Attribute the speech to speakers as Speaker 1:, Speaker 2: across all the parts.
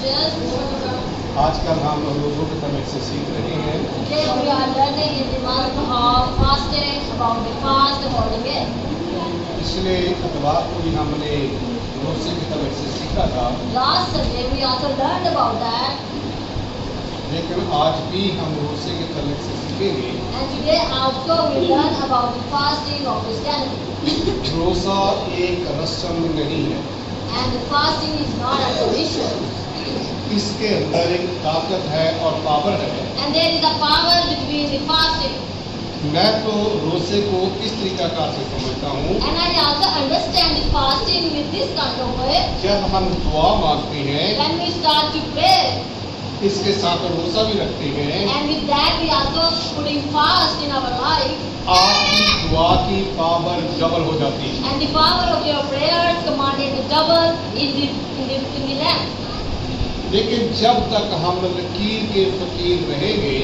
Speaker 1: sisters.
Speaker 2: आजकल हम रोज़ों के तरफ से सीख रहे हैं।
Speaker 1: Today we are learning in the month of fasting about the fast holding it.
Speaker 2: पिछले इतवार को भी हमने रोज़े की तरफ से सीखा था,
Speaker 1: Last Sunday we also learned about that,
Speaker 2: लेकिन आज भी हम रोज़े की तरफ से सीखेंगे।
Speaker 1: and today also we learn about the fasting of Christianity.
Speaker 2: रोज़ा एक रस्म नहीं है,
Speaker 1: And the fasting is not a tradition.
Speaker 2: इसके अंदर एक ताकत है और पावर है।
Speaker 1: And there is a power between the fasting.
Speaker 2: मैं तो रोज़े को इस तरीक़ाकार से समझता हूँ,
Speaker 1: And I also understand the fasting with this kind of way.
Speaker 2: जब हम दुआ मांगते हैं,
Speaker 1: When we start to pray,
Speaker 2: इसके साथ रोज़ा भी रखते हैं,
Speaker 1: and with that we also putting fast in our life,
Speaker 2: आपकी दुआ की पावर डबल हो जाती है।
Speaker 1: and the power of your prayers commanded to double in the land.
Speaker 2: लेकिन जब तक हम लकीर के फकीर रहेंगे,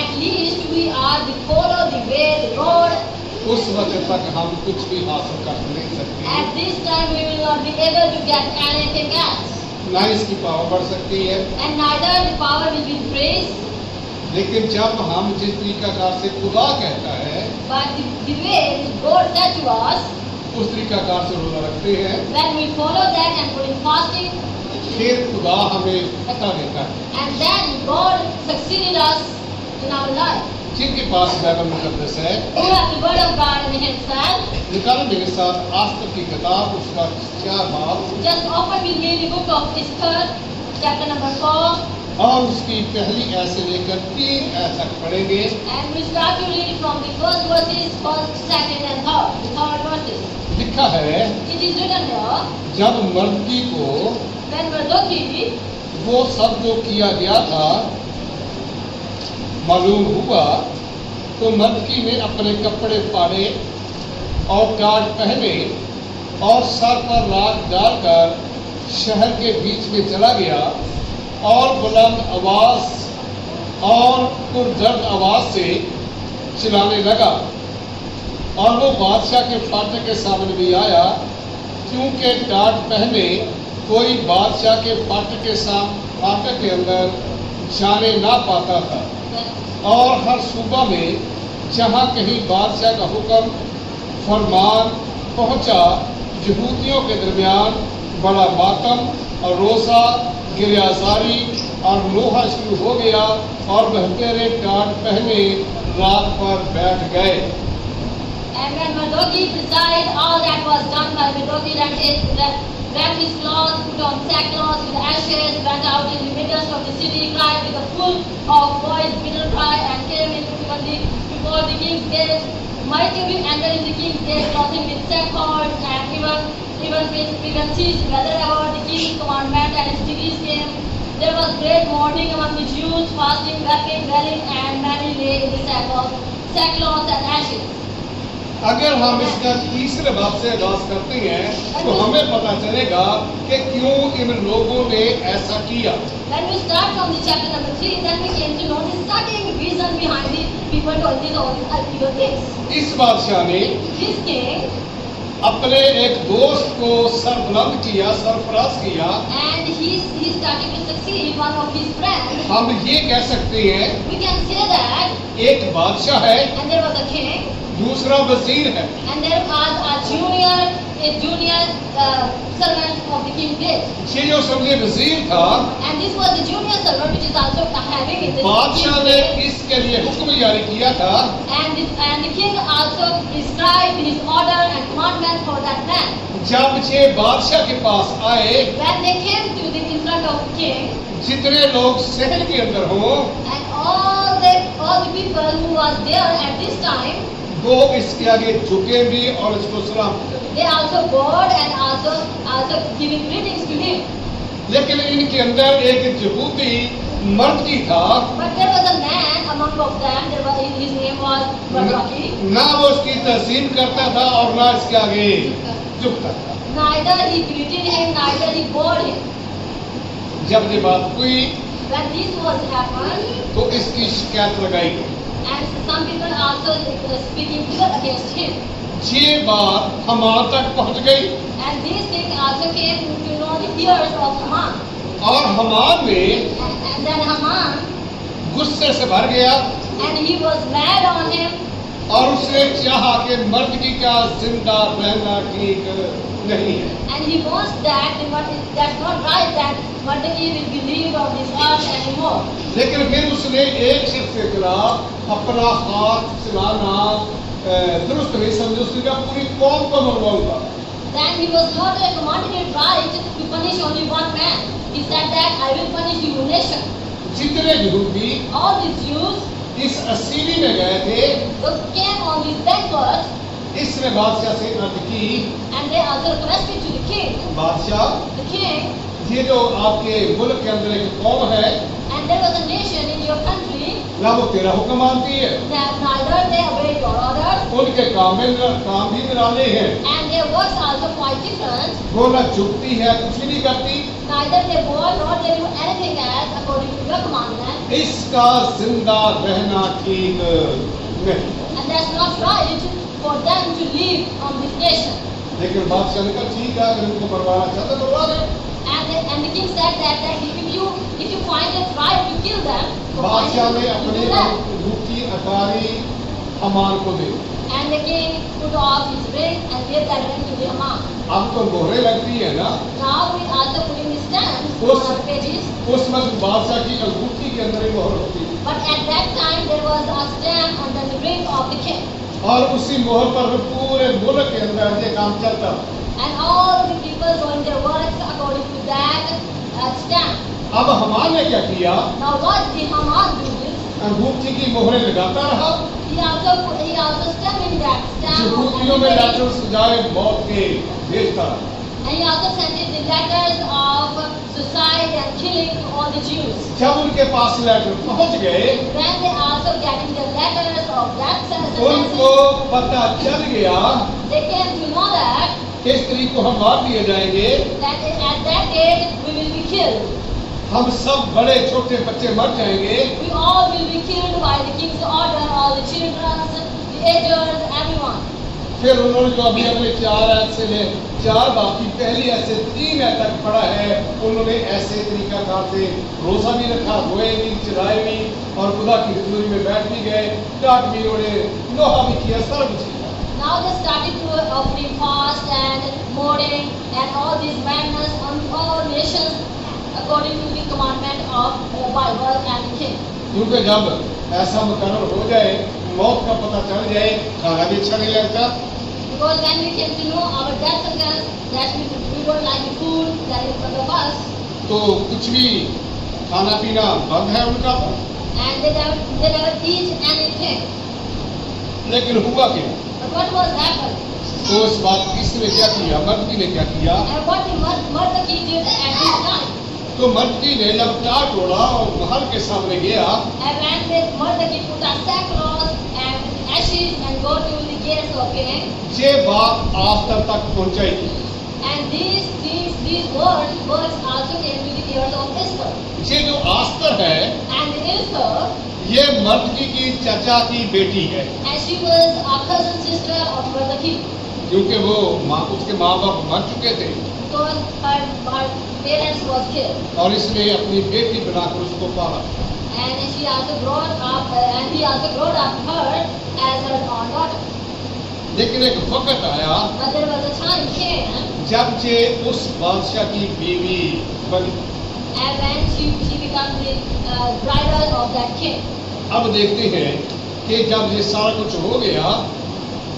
Speaker 1: At least we are to follow the way, the road.
Speaker 2: उस वक्त तक हम कुछ भी हासिल कर नहीं सकते,
Speaker 1: At this time we will not be able to get anything else,
Speaker 2: ना इसकी पावर बढ़ सकती है।
Speaker 1: and neither the power will be increased.
Speaker 2: लेकिन जब हम जिस तरीकाकार से खुदा कहता है,
Speaker 1: But the way God said to us,
Speaker 2: उस तरीकाकार से रोज़ा रखते हैं,
Speaker 1: when we follow that and put in fasting,
Speaker 2: फिर खुदा हमें पता देता है।
Speaker 1: and then God succeeded us in our life.
Speaker 2: जिनके पास बाइबल मुकद्दस है,
Speaker 1: Who have the word of God in his hand,
Speaker 2: निकालें मेरे साथ आस्तर की किताब, उसका 4 बाब
Speaker 1: just open with me the book of Esther, chapter number 4,
Speaker 2: और उसकी पहली ऐत से लेकर 3 ऐत तक पढ़ेंगे।
Speaker 1: and we start to read from the first verses, first, second and third, the third verses.
Speaker 2: लिखा है,
Speaker 1: It is written here,
Speaker 2: जब मर्दकी को
Speaker 1: when Mardukyu,
Speaker 2: वो सब जो किया गया था मालूम हुआ, तो मर्दकी ने अपने कपड़े फाड़े और टाट पहने और सर पर राख डालकर शहर के बीच में चला गया और बुलंद आवाज और पुरदर्द आवाज से चिल्लाने लगा। और वो बादशाह के फाटक के सामने भी आया, क्योंकि टाट पहने कोई बादशाह के फाटक के अंदर जाने ना पाता था। और हर सूबा में जहाँ कहीं बादशाह का हुक्म फरमान पहुँचा, यहूदियों के दरमियान बड़ा मातम और रोज़ा, गिरयाजारी और लोहा शुरू हो गया और बहतेरे टाट पहने रात पर बैठ गए।
Speaker 1: and when Mardukyu presided, all that was done by Mardukyu, wrapped his clothes, put on sackcloth with ashes, went out in the midst of the city, cried with a full of voice, bitter cry, and came in before the king's gate. Mighty we entered in the king's gate, clothing with sackcloth, and even ceased whether about the king's commandment and his decrees came. There was great mourning among the Jews, fasting, weeping, wailing, and many lay in the sackcloth and ashes.
Speaker 2: अगर हम इसका तीसरे बाब से आगाज करते हैं, तो हमें पता चलेगा कि क्यों इन लोगों ने ऐसा किया।
Speaker 1: When we start from the chapter number 3, then we came to know the starting reason behind the people doing all these illegal things.
Speaker 2: इस बादशाह ने
Speaker 1: This king,
Speaker 2: अपने एक दोस्त को सरबुलंद किया, सरफराज किया।
Speaker 1: and he started to succeed one of his friends.
Speaker 2: हम ये कह सकते हैं,
Speaker 1: We can say that,
Speaker 2: एक बादशाह है,
Speaker 1: and there was a king,
Speaker 2: दूसरा वजीर है।
Speaker 1: and there was a junior servant of the king gate.
Speaker 2: ये जो सबसे वजीर था,
Speaker 1: And this was the junior servant which is also having in the
Speaker 2: बादशाह
Speaker 1: king's
Speaker 2: ने
Speaker 1: gate.
Speaker 2: इसके लिए हुक्म जारी किया था
Speaker 1: And the king also prescribed his order and commandment for that man.
Speaker 2: जब ये बादशाह के पास आए,
Speaker 1: When they came to the in front of the king,
Speaker 2: जितने लोग शहर के अंदर हो,
Speaker 1: and all the people who was there at this time,
Speaker 2: वो इसके आगे झुके भी और इसको सलाम किया।
Speaker 1: they also bowed and also giving greetings to him.
Speaker 2: लेकिन इनके अंदर एक यहूदी मर्द की था,
Speaker 1: But there was a man among of them. His name was Mardukyu.
Speaker 2: ना वो उसकी तहसीन करता था और ना इसके आगे झुकता था।
Speaker 1: Neither he greeted him, neither he bowed him.
Speaker 2: जब ये बात हुई,
Speaker 1: When this was happened,
Speaker 2: तो इसकी शिकायत लगाई गई।
Speaker 1: and some people also speaking evil against him.
Speaker 2: ये बात हमारे तक पहुंच गई
Speaker 1: And this thing also came to know the ears of Haman.
Speaker 2: और हमान ने
Speaker 1: And then Haman,
Speaker 2: गुस्से से भर गया
Speaker 1: and he was mad on him,
Speaker 2: और उसने चाहा कि मर्दकी का जिंदा रहना ठीक नहीं है।
Speaker 1: and he wants that, but that's not right that Mordecai will be lived on this earth anymore.
Speaker 2: लेकिन फिर उसने एक शख्स के खिलाफ अपना हाथ चलाना दुरुस्त नहीं समझा। उसने कहा पूरी कौम को मरवाऊंगा।
Speaker 1: Then he was not commanded it right to punish only one man. He said that I will punish the whole nation.
Speaker 2: जितने यहूदी
Speaker 1: All the Jews,
Speaker 2: इस असीरी में गए थे,
Speaker 1: those came on this banquet,
Speaker 2: इसने बादशाह से अर्ज की,
Speaker 1: and they also requested to the king,
Speaker 2: बादशाह
Speaker 1: the king,
Speaker 2: ये जो आपके मुल्क के अंदर एक कौम है,
Speaker 1: and there was a nation in your country
Speaker 2: ना वो तेरा हुक्म मानती है,
Speaker 1: that neither they obey your order,
Speaker 2: उनके काम भी निराले हैं,
Speaker 1: and their works also quite different.
Speaker 2: वो ना झुकती है, कुछ भी नहीं करती।
Speaker 1: Neither they bow nor they do anything else according to your commandment,
Speaker 2: इसका जिंदा रहना ठीक नहीं।
Speaker 1: and that's not right for them to live on this nation.
Speaker 2: लेकिन बादशाह ने कहा ठीक है, अगर इनको मरवाना चाहते तो मरवा दे।
Speaker 1: And the king said that if you find it right to kill them, so fine,
Speaker 2: बादशाह ने
Speaker 1: you
Speaker 2: अपनी
Speaker 1: do that.
Speaker 2: अंगूठी अटारी हमान को दी।
Speaker 1: And the king put off his ring and gave that ring to the Haman.
Speaker 2: अब तो मोहरे लगती है ना,
Speaker 1: Now we also putting the stamps
Speaker 2: Us-
Speaker 1: on our pages.
Speaker 2: उस वक्त बादशाह की अंगूठी के अंदर ही मोहर होती है
Speaker 1: But at that time there was a stamp under the ring of the king.
Speaker 2: और उसी मोहर पर पूरे मुल्क के अंदर ये काम चलता।
Speaker 1: And all the people doing their works according to that stamp.
Speaker 2: अब हमान ने क्या किया,
Speaker 1: Now what did Haman do this?
Speaker 2: अंगूठी की मोहरें लगाता रहा,
Speaker 1: He also stamped in that stamp.
Speaker 2: यहूदियों में लेटर सजाए मौत के भेजता रहा।
Speaker 1: And he also sent in the letters of suicide and killing to all the Jews.
Speaker 2: जब उनके पास लेटर पहुंच गए,
Speaker 1: When they also getting the letters of that
Speaker 2: उनको
Speaker 1: sentences,
Speaker 2: पता चल गया
Speaker 1: they came to know that
Speaker 2: कि इस तरीके को हम मार दिए जाएंगे,
Speaker 1: at that date we will be killed.
Speaker 2: हम सब बड़े छोटे बच्चे मर जाएंगे।
Speaker 1: We all will be killed by the king's order, all the children, the aged, everyone.
Speaker 2: फिर उन्होंने जो अभी अपने 4 आयत से ले 4 बाब की पहली ऐसे 3 आयत तक पढ़ा है, उन्होंने ऐसे तरीकाकार से रोजा भी रखा, रोए भी, चिल्लाए भी और खुदा की हुजूरी में बैठ भी गए, डांट भी ओढ़े, लोहा भी किया, सारा कुछ किया।
Speaker 1: Now they started to offering fast and mourning and all these madness on all nations according to the commandment of the Bible and the king.
Speaker 2: क्योंकि जब ऐसा मुकर्रर हो जाए, मौत का पता चल जाए, खाना भी अच्छा नहीं लगता।
Speaker 1: Because when we came to know our death sentence, that we don't like the food that is in front of us,
Speaker 2: तो कुछ भी खाना पीना बंद है उनका।
Speaker 1: and they never eat anything.
Speaker 2: लेकिन हुआ क्या?
Speaker 1: But what was happened?
Speaker 2: तो इस बात किसने क्या किया, मर्दी ने क्या किया?
Speaker 1: And what the Mordecai did at this time?
Speaker 2: तो मर्दी ने जब टाट ओढ़ा और महल के सामने गया,
Speaker 1: And when the Mordecai put a sackcloth and ashes and go to the gates of king,
Speaker 2: ये बात आस्तर तक पहुंचाई थी।
Speaker 1: and these words also came to the ears of Esther.
Speaker 2: ये जो आस्तर है,
Speaker 1: And Esther,
Speaker 2: ये मर्दी की चाचा की बेटी है,
Speaker 1: and she was a cousin sister of Mordecai.
Speaker 2: क्योंकि वो उसके माँ बाप मर चुके थे
Speaker 1: Because her parents was killed.
Speaker 2: और इसने अपनी बेटी बनाकर उसको पाला।
Speaker 1: And she also brought up, and he also brought up her as her daughter.
Speaker 2: लेकिन एक वक्त आया
Speaker 1: But there was a time came,
Speaker 2: जब ये उस बादशाह की बीवी बनी।
Speaker 1: and when she became the bridal of that king.
Speaker 2: अब देखते हैं कि जब ये सारा कुछ हो गया,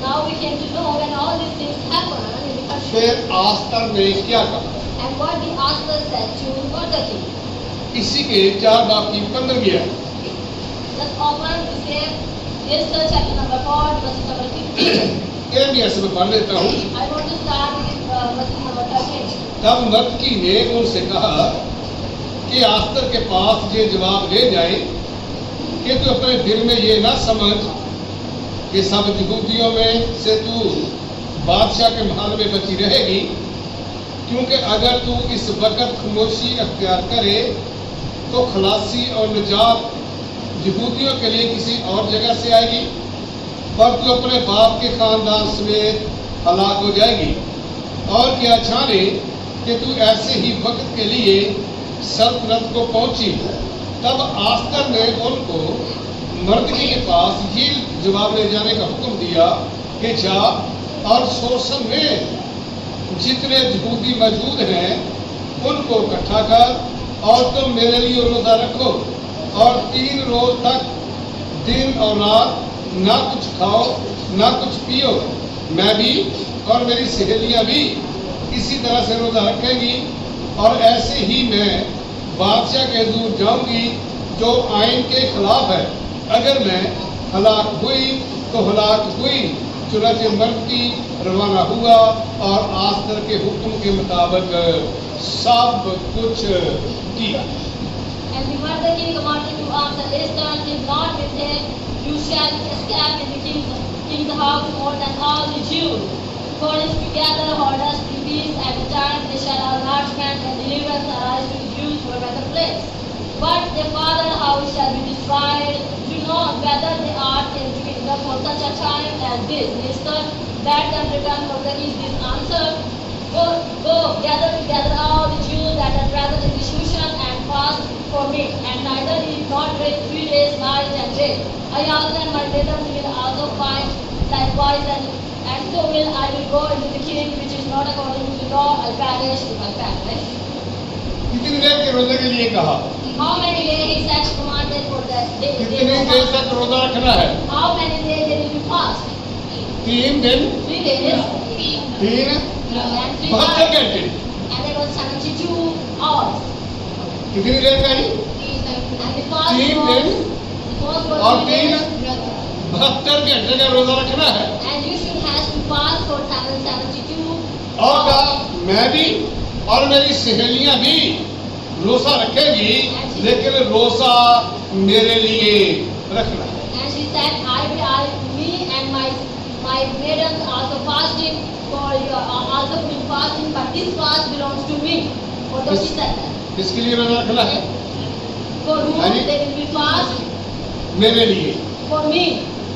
Speaker 1: Now we came to know when all these things happened in the country,
Speaker 2: फिर आस्तर ने क्या कहा?
Speaker 1: and what the Esther said to Mordecai.
Speaker 2: इसी के 4 बाब की 15वीं आयत।
Speaker 1: Let's open the same Esther chapter number 4, verse number 15.
Speaker 2: मैं इसमें पढ़ लेता हूँ।
Speaker 1: I want to start with verse number 13.
Speaker 2: तब मर्दकी ने उनसे कहा कि आस्तर के पास ये जवाब ले जाए कि तू अपने दिल में ये ना समझ कि सब यहूदियों में से तू बादशाह के महल में बची रहेगी, क्योंकि अगर तू इस वक्त खामोशी अख्तियार करे तो खलासी और निजात यहूदियों के लिए किसी और जगह से आएगी, पर तू अपने बाप के खानदान समेत हलाक हो जाएगी। और क्या जाने कि तू ऐसे ही वक्त के लिए सल्तनत को पहुंची। तब आस्कर ने उनको मर्दकी के पास ये जवाब ले जाने का हुक्म दिया कि जा और सोसन में जितने यहूदी मौजूद हैं उनको इकट्ठा कर और तुम मेरे लिए रोजा रखो और 3 रोज तक दिन और रात ना कुछ खाओ ना कुछ पियो। मैं भी और मेरी सहेलियां भी इसी तरह से रोजा रखेंगी और ऐसे ही मैं बादशाह के हजूर जाऊंगी जो आइन के खिलाफ है। अगर मैं हलाक हुई तो हलाक हुई। चुनाचे मर्द की रवाना हुआ और आस्तर के हुक्म के मुताबिक सब कुछ किया।
Speaker 1: And the Mordecai commanded to answer Esther, did not with him, you shall escape in the king's house more than all the Jews. According to gather orders to peace at the time they shall enlargement and deliverance arise to the Jews for a better place. But their father house shall be destroyed. Do not whether they are in the kingdom for such a time as this. Esther bade them return Mordecai this answer. Go, gather together all the Jews that are present in the Shushan and fast for me, and neither eat not drink 3 days, night and day. I also and my brethren will also fight likewise, and so will I will go into the king, which is not according to the law. I perish with my family.
Speaker 2: कितनी देर के रोजे के लिए कहा?
Speaker 1: How many days he said commanded for that day?
Speaker 2: कितनी देर तक रोजा रखना है?
Speaker 1: How many days they will be fast?
Speaker 2: 3 दिन
Speaker 1: 3 days.
Speaker 2: 3
Speaker 1: And 3
Speaker 2: 72
Speaker 1: nights.
Speaker 2: घंटे।
Speaker 1: And there was 72 hours.
Speaker 2: कितनी देर का ही?
Speaker 1: And the fast
Speaker 2: 3
Speaker 1: was,
Speaker 2: दिन
Speaker 1: the fast was
Speaker 2: और
Speaker 1: 3 days.
Speaker 2: 72 घंटे का रोजा रखना है।
Speaker 1: And you should have to fast for 72
Speaker 2: और कहा मैं भी और मेरी सहेलियां भी रोजा रखेंगी, लेकिन रोजा मेरे लिए रखना है।
Speaker 1: And she said, me and my parents also fasting for your, also putting fasting, but this fast belongs to me. Although she said that.
Speaker 2: किसके लिए रोजा रखना है?
Speaker 1: For whom
Speaker 2: Honey?
Speaker 1: they will be fast?
Speaker 2: मेरे लिए।
Speaker 1: For me.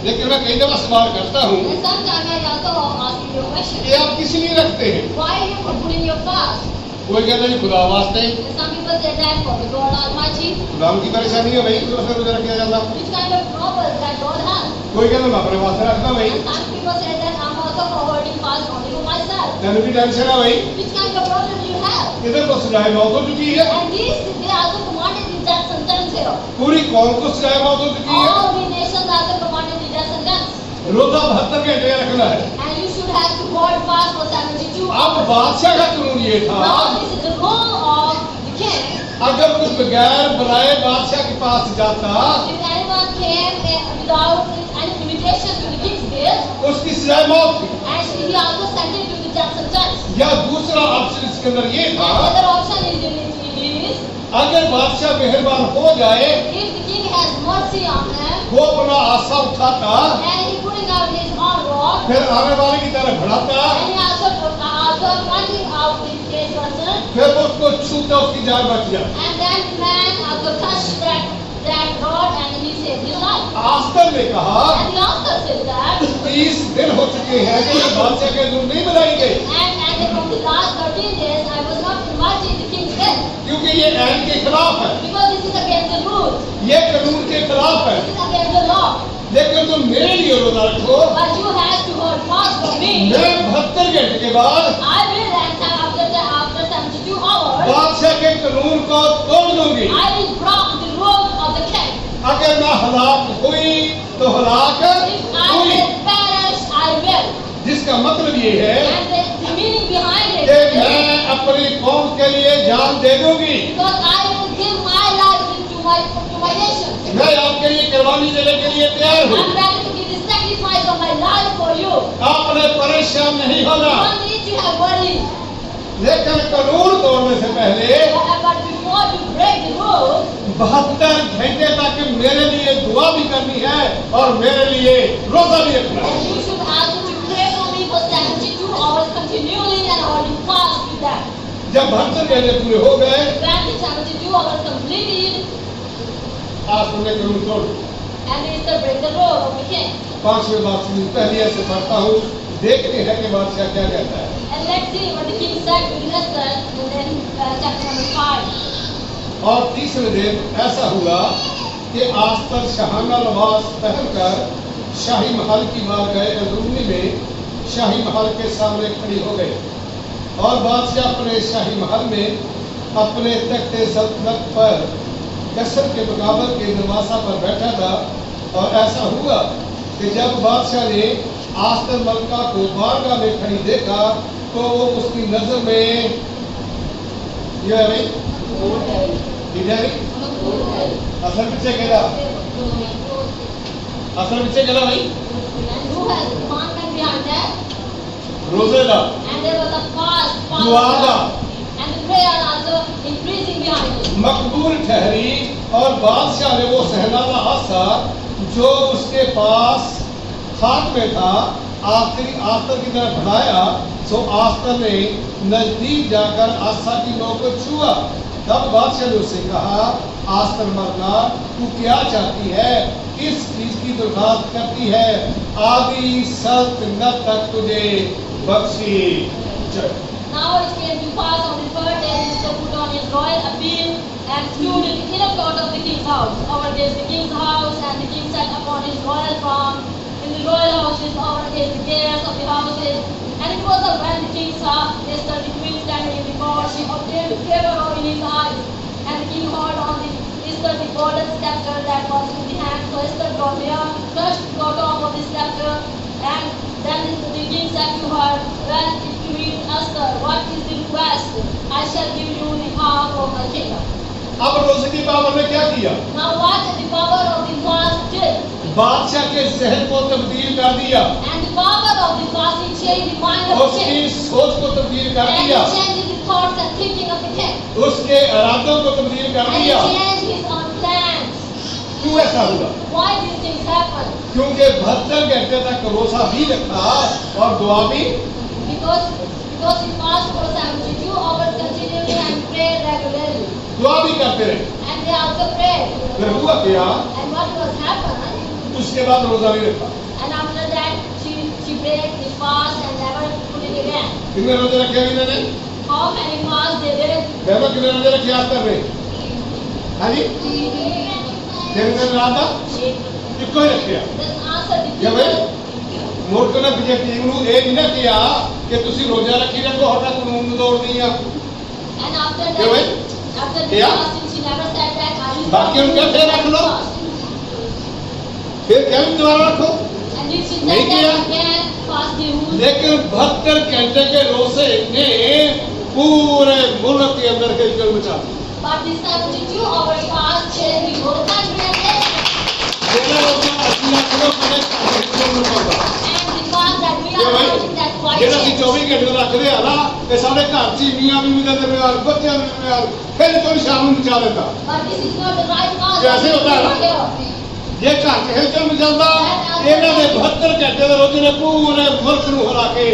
Speaker 2: लेकिन मैं कई दफा सवाल करता हूँ
Speaker 1: And sometimes I also ask you a question.
Speaker 2: कि आप किस लिए रखते हैं?
Speaker 1: Why you are putting your fast?
Speaker 2: कोई कहता है खुदा वास्ते।
Speaker 1: And some people say that for the God Almighty.
Speaker 2: खुदा की परेशानी है भाई, तो रोजा रखा जाता।
Speaker 1: Which kind of trouble that God has?
Speaker 2: कोई कहता मैं अपने वास्ते रखता भाई।
Speaker 1: And some people say that I'm also forwarding fast only for myself.
Speaker 2: तेन भी टेंशन है भाई।
Speaker 1: Which kind of problem you have?
Speaker 2: इधर तो सजाए मौत हो चुकी है।
Speaker 1: And this, they also commanded the death sentence here.
Speaker 2: पूरी कौम को सजाए मौत हो चुकी है।
Speaker 1: All the nations also commanded the death sentence.
Speaker 2: रोजा 72 घंटे रखना है।
Speaker 1: And you should have to hold fast for 72
Speaker 2: अब
Speaker 1: hours.
Speaker 2: बादशाह का कानून ये था,
Speaker 1: Now this is the rule of the king.
Speaker 2: अगर कोई बगैर बुलाए बादशाह के पास जाता
Speaker 1: If anyone came without any invitation to the king's gate,
Speaker 2: तो उसकी सजाए मौत थी।
Speaker 1: and he also sent him to the death sentence.
Speaker 2: या दूसरा ऑप्शन इसके अंदर ये था,
Speaker 1: Another option is
Speaker 2: अगर बादशाह मेहरबान हो जाए,
Speaker 1: if the king has mercy on him,
Speaker 2: वो अपना आशा उठाता,
Speaker 1: and he putting out his own rod,
Speaker 2: फिर आने वाले की तरफ बढ़ाता,
Speaker 1: and he also pointing out his person,
Speaker 2: फिर वो उसको छूता, उसकी जान बच जाती।
Speaker 1: and then man also touched that rod and he saved his life.
Speaker 2: आस्तर ने कहा
Speaker 1: And the author says that,
Speaker 2: 30 दिन हो चुके हैं कि बादशाह के हजूर नहीं बुलाई गई,
Speaker 1: and from the last 13 days I was not invited to the king's gate,
Speaker 2: क्योंकि ये आइन के खिलाफ है,
Speaker 1: because this is against the rules,
Speaker 2: ये कानून के खिलाफ है।
Speaker 1: this is against the law.
Speaker 2: लेकिन तुम मेरे लिए रोजा रखो,
Speaker 1: But you have to hold fast for me.
Speaker 2: मैं 72 घंटे के बाद
Speaker 1: I will answer after 72 hours.
Speaker 2: बादशाह के कानून को तोड़ दूंगी।
Speaker 1: I will break the rules of the king.
Speaker 2: अगर मैं हलाक हुई तो हलाक
Speaker 1: If I
Speaker 2: हुई,
Speaker 1: will perish, I will.
Speaker 2: जिसका मतलब ये है
Speaker 1: And the meaning behind it
Speaker 2: कि
Speaker 1: is
Speaker 2: मैं अपनी कौम के लिए जान दे दूंगी।
Speaker 1: because I will give my life to my nation.
Speaker 2: मैं आपके लिए कुर्बानी देने के लिए तैयार हूँ।
Speaker 1: I'm ready to give the sacrifice of my life for you.
Speaker 2: आपने परेशान नहीं
Speaker 1: You
Speaker 2: होना,
Speaker 1: don't need to have worries.
Speaker 2: लेकिन कानून तोड़ने से पहले
Speaker 1: But before you break the rules,
Speaker 2: 72 घंटे तक मेरे लिए दुआ भी करनी है और मेरे लिए रोजा भी रखना है।
Speaker 1: and you should ask him to pray for me for 72 hours continually and holding fast with that.
Speaker 2: जब 72 घंटे पूरे हो गए,
Speaker 1: When the 72 hours completed,
Speaker 2: आप उन्हें कानून तोड़।
Speaker 1: and he said, break the rule of the king.
Speaker 2: 5वें बादशाह पहले ऐसे पढ़ता हूँ, देखते हैं कि बादशाह क्या कहता है।
Speaker 1: And let's see what the king said to Esther, and then chapter number 5.
Speaker 2: और तीसरे दिन ऐसा हुआ कि आस्तर शाहाना लिबास पहनकर शाही महल की बारगाह अंदरूनी में शाही महल के सामने खड़ी हो गई और बादशाह अपने शाही महल में अपने तख्ते सल्तनत पर कसर के मुकाबल के नवासा पर बैठा था। और ऐसा हुआ कि जब बादशाह ने आस्तर मलका को बारगाह में खड़ी देखा तो वो उसकी नजर में असल पीछे कहला भाई
Speaker 1: And who has the commandment behind that?
Speaker 2: रोजे दा
Speaker 1: And there was a fast,
Speaker 2: दुआ दा
Speaker 1: and the prayer also increasing behind it.
Speaker 2: मकबूल ठहरी और बादशाह ने वो सहनावा आसा जो उसके पास हाथ में था आखिरी आस्तर की तरफ बढ़ाया। सो आस्तर ने नजदीक जाकर आसा की नोक को छुआ। तब बादशाह ने उससे कहा, आस्तर मरना तू क्या चाहती है, किस चीज की दरखास्त करती है, आदि सल्तनत तक तुझे Bakshi.
Speaker 1: Now it came to pass on the third day, Mr. put on his royal appeal and stood in the inner court of the king's house. Over against the king's house, and the king sat upon his royal throne in the royal houses, over against the gates of the houses. And it was when the king saw Esther the queen standing in the court, she obtained favor in his eyes. And the king heard on the Esther the golden scepter that was in the hand. So Esther brought near, touched the top of the scepter, and then the king said to her, well, if you read Esther, what is the request? I shall give you the half of my kingdom.
Speaker 2: अब रोजे की power ने क्या किया?
Speaker 1: Now what the power of the fast did?
Speaker 2: बादशाह के जहन को तब्दील कर दिया,
Speaker 1: And the power of the fasting changed the mind of the
Speaker 2: उसकी
Speaker 1: king.
Speaker 2: सोच को तब्दील कर
Speaker 1: And
Speaker 2: दिया,
Speaker 1: it changed the thoughts and thinking of the king.
Speaker 2: उसके इरादों को तब्दील कर
Speaker 1: And it
Speaker 2: दिया।
Speaker 1: changed his own plans.
Speaker 2: क्यों ऐसा हुआ?
Speaker 1: Why these things happen?
Speaker 2: क्योंकि 72 घंटे तक रोजा भी रखा और दुआ भी।
Speaker 1: Because he fasted for 72 hours continually and prayed regularly.
Speaker 2: दुआ भी करते रहे।
Speaker 1: And they also prayed.
Speaker 2: फिर हुआ क्या?
Speaker 1: And what was happened?
Speaker 2: उसके बाद रोजा नहीं रखा।
Speaker 1: And after that, she break the fast and never put it again.
Speaker 2: कितने रोजे रखे अभी इन्होंने?
Speaker 1: How many fasts they did?
Speaker 2: बहनों कितने रोजे रखे आज तक में? हाँ जी? दिन दिन रात दा? इक्को ही रखे।
Speaker 1: Just answer the
Speaker 2: क्या भाई?
Speaker 1: people.
Speaker 2: नोट करना पिछले टीम ਨੂੰ ਇਹ ਨਹੀਂ ਨਾ ਕਿਹਾ ਕਿ ਤੁਸੀਂ ਰੋਜ਼ਾ ਰੱਖੀ ਰੱਖੋ ਹਟਾ ਕਾਨੂੰਨ ਤੋੜਨੀ ਆ।
Speaker 1: And after
Speaker 2: क्या भाई?
Speaker 1: that, after the
Speaker 2: क्या?
Speaker 1: fasting, she never said that I will
Speaker 2: बाकी उनका
Speaker 1: not
Speaker 2: फिर रख लो।
Speaker 1: fast.
Speaker 2: फिर क्या दोबारा रखो।
Speaker 1: And if she
Speaker 2: नहीं
Speaker 1: said
Speaker 2: किया।
Speaker 1: that again, fast the rules.
Speaker 2: लेकिन 72 घंटे के रोजे ने पूरे मुल्क के अंदर हलचल मचा दी।
Speaker 1: But the 72 hours fast changed the whole country and nation.
Speaker 2: जेड़ा रोजा अल्लाह करो करे हलचल मचाता।
Speaker 1: And the fast that we
Speaker 2: क्या
Speaker 1: are
Speaker 2: भाई?
Speaker 1: fasting, that's why
Speaker 2: जेड़ा ਅਸੀਂ
Speaker 1: changed.
Speaker 2: 24 घंटे रखदे आ ना ते साडे घर च मियां बीवी दे दरमियान बच्चों दे दरमियान फिर कोई शाम ਨੂੰ मचा देता।
Speaker 1: But this is not the right fast.
Speaker 2: कैसे होता है?
Speaker 1: Here.
Speaker 2: ये घर च हलचल मचाता ਇਹਨਾਂ ਦੇ 72 घंटे ਦੇ रोजे ने पूरे मुल्क ਨੂੰ हिला के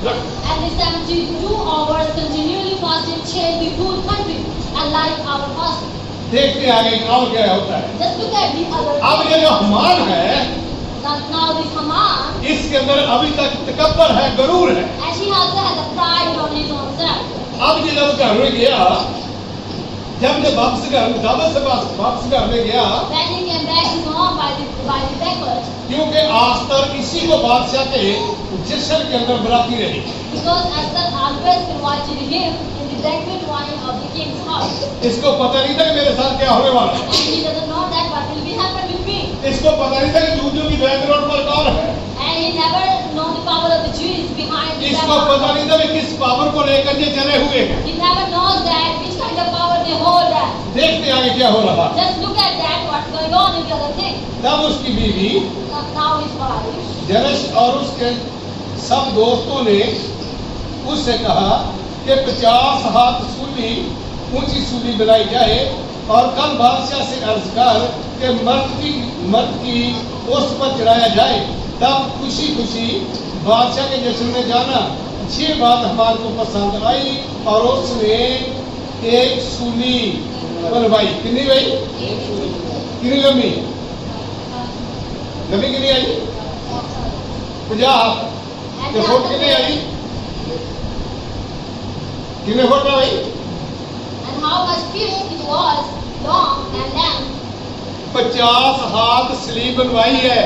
Speaker 2: रख।
Speaker 1: And the 72 hours continually fasting changed the whole country. And like our fasting.
Speaker 2: देखते आगे और क्या होता है।
Speaker 1: Just look at the other.
Speaker 2: अब ये जो हमान है
Speaker 1: Now this Haman,
Speaker 2: इसके अंदर अभी तक तकब्बर है, गरूर है।
Speaker 1: and she also has a pride on his own self.
Speaker 2: अब ये जब घर में गया, जब ये वापस घर दावत से वापस घर में गया,
Speaker 1: When he came back his home by the banquet,
Speaker 2: क्योंकि आस्तर इसी को बादशाह के जश्न के अंदर बुलाती रही।
Speaker 1: because Esther always invited him in the banquet wine of the king's house.
Speaker 2: इसको पता नहीं था कि मेरे साथ क्या होने वाला है।
Speaker 1: And he doesn't know that what will be happen with me.
Speaker 2: इसको पता नहीं था कि जूतों की बैकग्राउंड पर कौन है।
Speaker 1: And he never know the power of the Jews behind the
Speaker 2: इसको पता
Speaker 1: background.
Speaker 2: नहीं था कि किस पावर को लेकर ये चले हुए हैं।
Speaker 1: He never knows that which kind of power they hold that.
Speaker 2: देखते आगे क्या हो रहा।
Speaker 1: Just look at that, what's going on in the other thing.
Speaker 2: तब उसकी बीवी
Speaker 1: Now his wife,
Speaker 2: जनश और उसके सब दोस्तों ने उससे कहा कि 50 हाथ सूली ऊंची सूली बनाई जाए और कल बादशाह से अर्ज कर कि मर्द की उस पर चढ़ाया जाए। तब खुशी खुशी बादशाह के जश्न में जाना। ये बात हमारे को पसंद आई और उसने एक सूली बनवाई। कितनी भाई? कितनी लंबी? लंबी कितनी आई? 50 हाथ।
Speaker 1: and
Speaker 2: तो फुट कितनी आई? कितने फुट है भाई?
Speaker 1: and how much feet it was long and length,
Speaker 2: 50 हाथ स्लीब बनवाई है।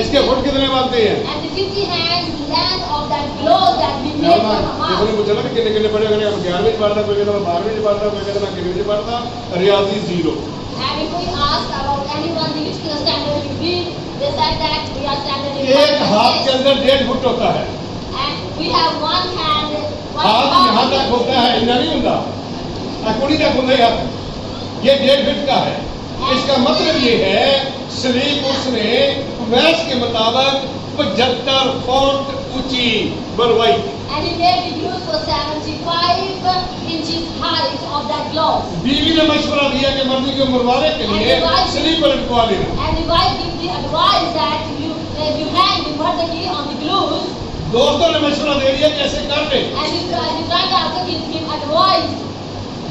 Speaker 2: इसके फुट कितने बनते हैं?
Speaker 1: and the 50 hands length of that globe that we made for
Speaker 2: जिसने
Speaker 1: Hamas.
Speaker 2: पूछा ना कि कितने कितने पढ़े अगर 11वीं पढ़ता, कोई कहता 12वीं पढ़ता, कोई कहता 11वीं पढ़ता, रियाजी 0।
Speaker 1: And if we ask about anyone which standard you read, they said that we are standard in
Speaker 2: एक हाथ के
Speaker 1: 1.6.
Speaker 2: अंदर 1.5 फुट होता है।
Speaker 1: And we have one hand, one
Speaker 2: हाथ यहाँ तक
Speaker 1: hand.
Speaker 2: होता है, इतना नहीं होता, कुड़ी तक होता है हाथ। ये 1.5 फुट का है। इसका मतलब ये है स्लीब उसने मैथ के मुताबिक 75 फुट ऊंची बनवाई।
Speaker 1: And he made the glue for 75 inches height of that globe.
Speaker 2: बीवी ने मशवरा दिया कि मर्दी को मरवाने के लिए स्लीब पर लटकवा लेना।
Speaker 1: And the wife gave the advice that you hang the mardaki on the glues.
Speaker 2: दोस्तों ने मशवरा दे दिया कैसे कर ले।
Speaker 1: And the brother also give advice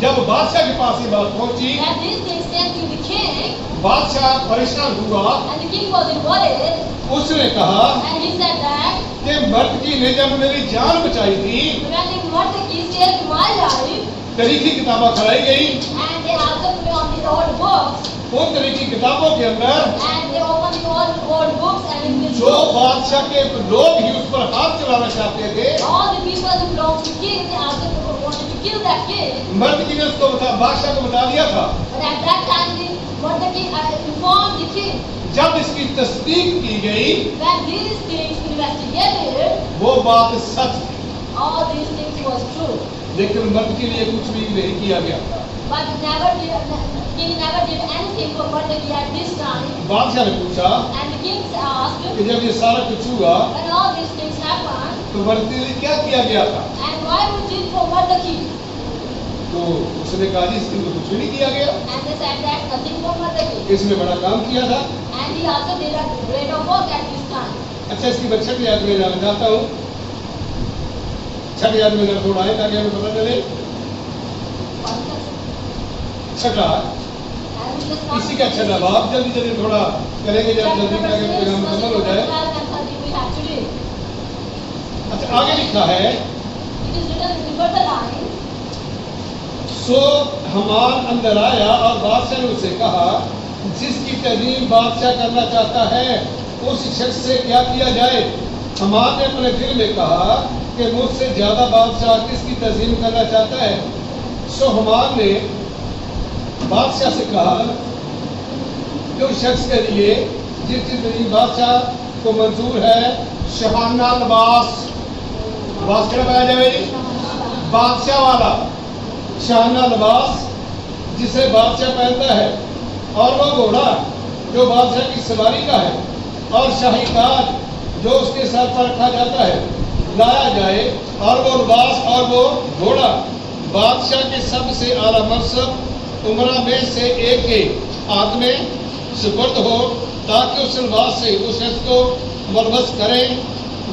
Speaker 2: जब बादशाह के पास ये बात पहुंची,
Speaker 1: that this thing sent to the king.
Speaker 2: बादशाह परेशान हुआ।
Speaker 1: And the king was worried.
Speaker 2: उसने कहा
Speaker 1: And he said that
Speaker 2: कि मर्दकी ने जब मेरी जान बचाई थी,
Speaker 1: when the mardaki saved my life,
Speaker 2: तरीकी किताबें खलाई गई।
Speaker 1: and they also put on the old books,
Speaker 2: उन तरीकी किताबों के अंदर
Speaker 1: and they opened the old books, and in the
Speaker 2: जो बादशाह के लोग ही उस पर हाथ चलाना चाहते थे,
Speaker 1: all the people who belonged to king, they also wanted to kill that king.
Speaker 2: मर्दकी ने उसको बादशाह को बता दिया था।
Speaker 1: But at that time, the Mardaki informed the king.
Speaker 2: जब इसकी तस्दीक की गई,
Speaker 1: When these things investigated,
Speaker 2: वो बात सच थी,
Speaker 1: all these things was true.
Speaker 2: लेकिन मर्द के लिए कुछ भी नहीं किया गया।
Speaker 1: But king never did anything for Mardaki at this time.
Speaker 2: बादशाह ने पूछा
Speaker 1: And the king asked,
Speaker 2: कि जब ये सारा कुछ हुआ
Speaker 1: when all these things happened,
Speaker 2: तो मर्द के लिए क्या किया गया था?
Speaker 1: and why would you for Mardaki?
Speaker 2: तो उसने कहा जी इसके लिए कुछ भी नहीं किया गया,
Speaker 1: And they said that nothing for Mardaki.
Speaker 2: इसने बड़ा काम किया था।
Speaker 1: And he also did a great work at this time.
Speaker 2: अच्छा, इसकी मैं छठी याद में जाना चाहता हूँ। छठी याद में अगर थोड़ा आए ताकि हमें पता चले। छठा,
Speaker 1: And we just
Speaker 2: इसी का छठा भाग जल्दी जल्दी थोड़ा करेंगे जब जल्दी ताकि प्रोग्राम खत्म हो जाए।
Speaker 1: we have to read.
Speaker 2: अच्छा, आगे लिखा है,
Speaker 1: It is written in the further line.
Speaker 2: सो हमान अंदर आया और बादशाह ने उसे कहा, जिसकी तज़ीम बादशाह करना चाहता है उस शख्स से क्या किया जाए? हमान ने अपने दिल में कहा कि मुझसे ज्यादा बादशाह किसकी तज़ीम करना चाहता है? सो हमान ने बादशाह से कहा कि उस शख्स के लिए जिसकी तज़ीम बादशाह को मंजूर है, शहाना लिबास, लिबास क्या पाया जाए? बादशाह वाला शाहना लिबास जिसे बादशाह पहनता है, और वह घोड़ा जो बादशाह की सवारी का है, और शाही ताज जो उसके सर पर रखा जाता है लाया जाए, और वो लिबास और वो घोड़ा बादशाह के सबसे आला मनसब उमरा में से एक के हाथ में सुपुर्द हो, ताकि उस लिबास से उस शख्स को मुलबस करें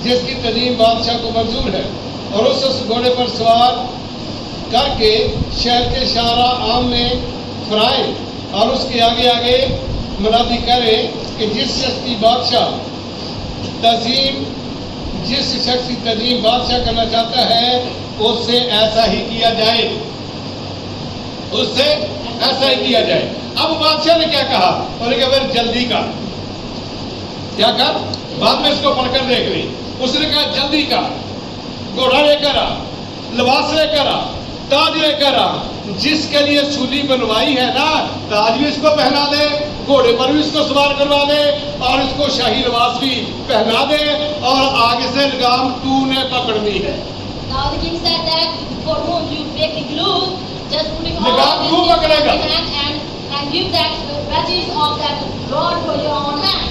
Speaker 2: जिसकी तज़ीम बादशाह को मंजूर है, और उस घोड़े पर सवार करके शहर के शारा आम में फराए, और उसके आगे आगे मुनादी करे कि जिस शख्स की तज़ीम बादशाह करना चाहता है उससे ऐसा ही किया जाए, उससे ऐसा ही किया जाए। अब बादशाह ने क्या कहा? बोले कि फिर जल्दी कर। क्या कर? बाद में इसको पढ़कर देख ली। उसने कहा जल्दी कर, घोड़ा लेकर आ, लिबास लेकर आ, ताज लेकर आ, जिसके लिए सूली बनवाई है ना, ताज भी इसको पहना दे, घोड़े पर भी इसको सवार करवा दे, और इसको शाही लिबास भी पहना दे, और आगे से लगाम तूने पकड़नी है।
Speaker 1: Now the king said that for whom you make the glue, just putting all
Speaker 2: लगाम
Speaker 1: these
Speaker 2: तू
Speaker 1: things
Speaker 2: पकड़ेगा।
Speaker 1: in your hand and give that wedges of that rod for your own hand.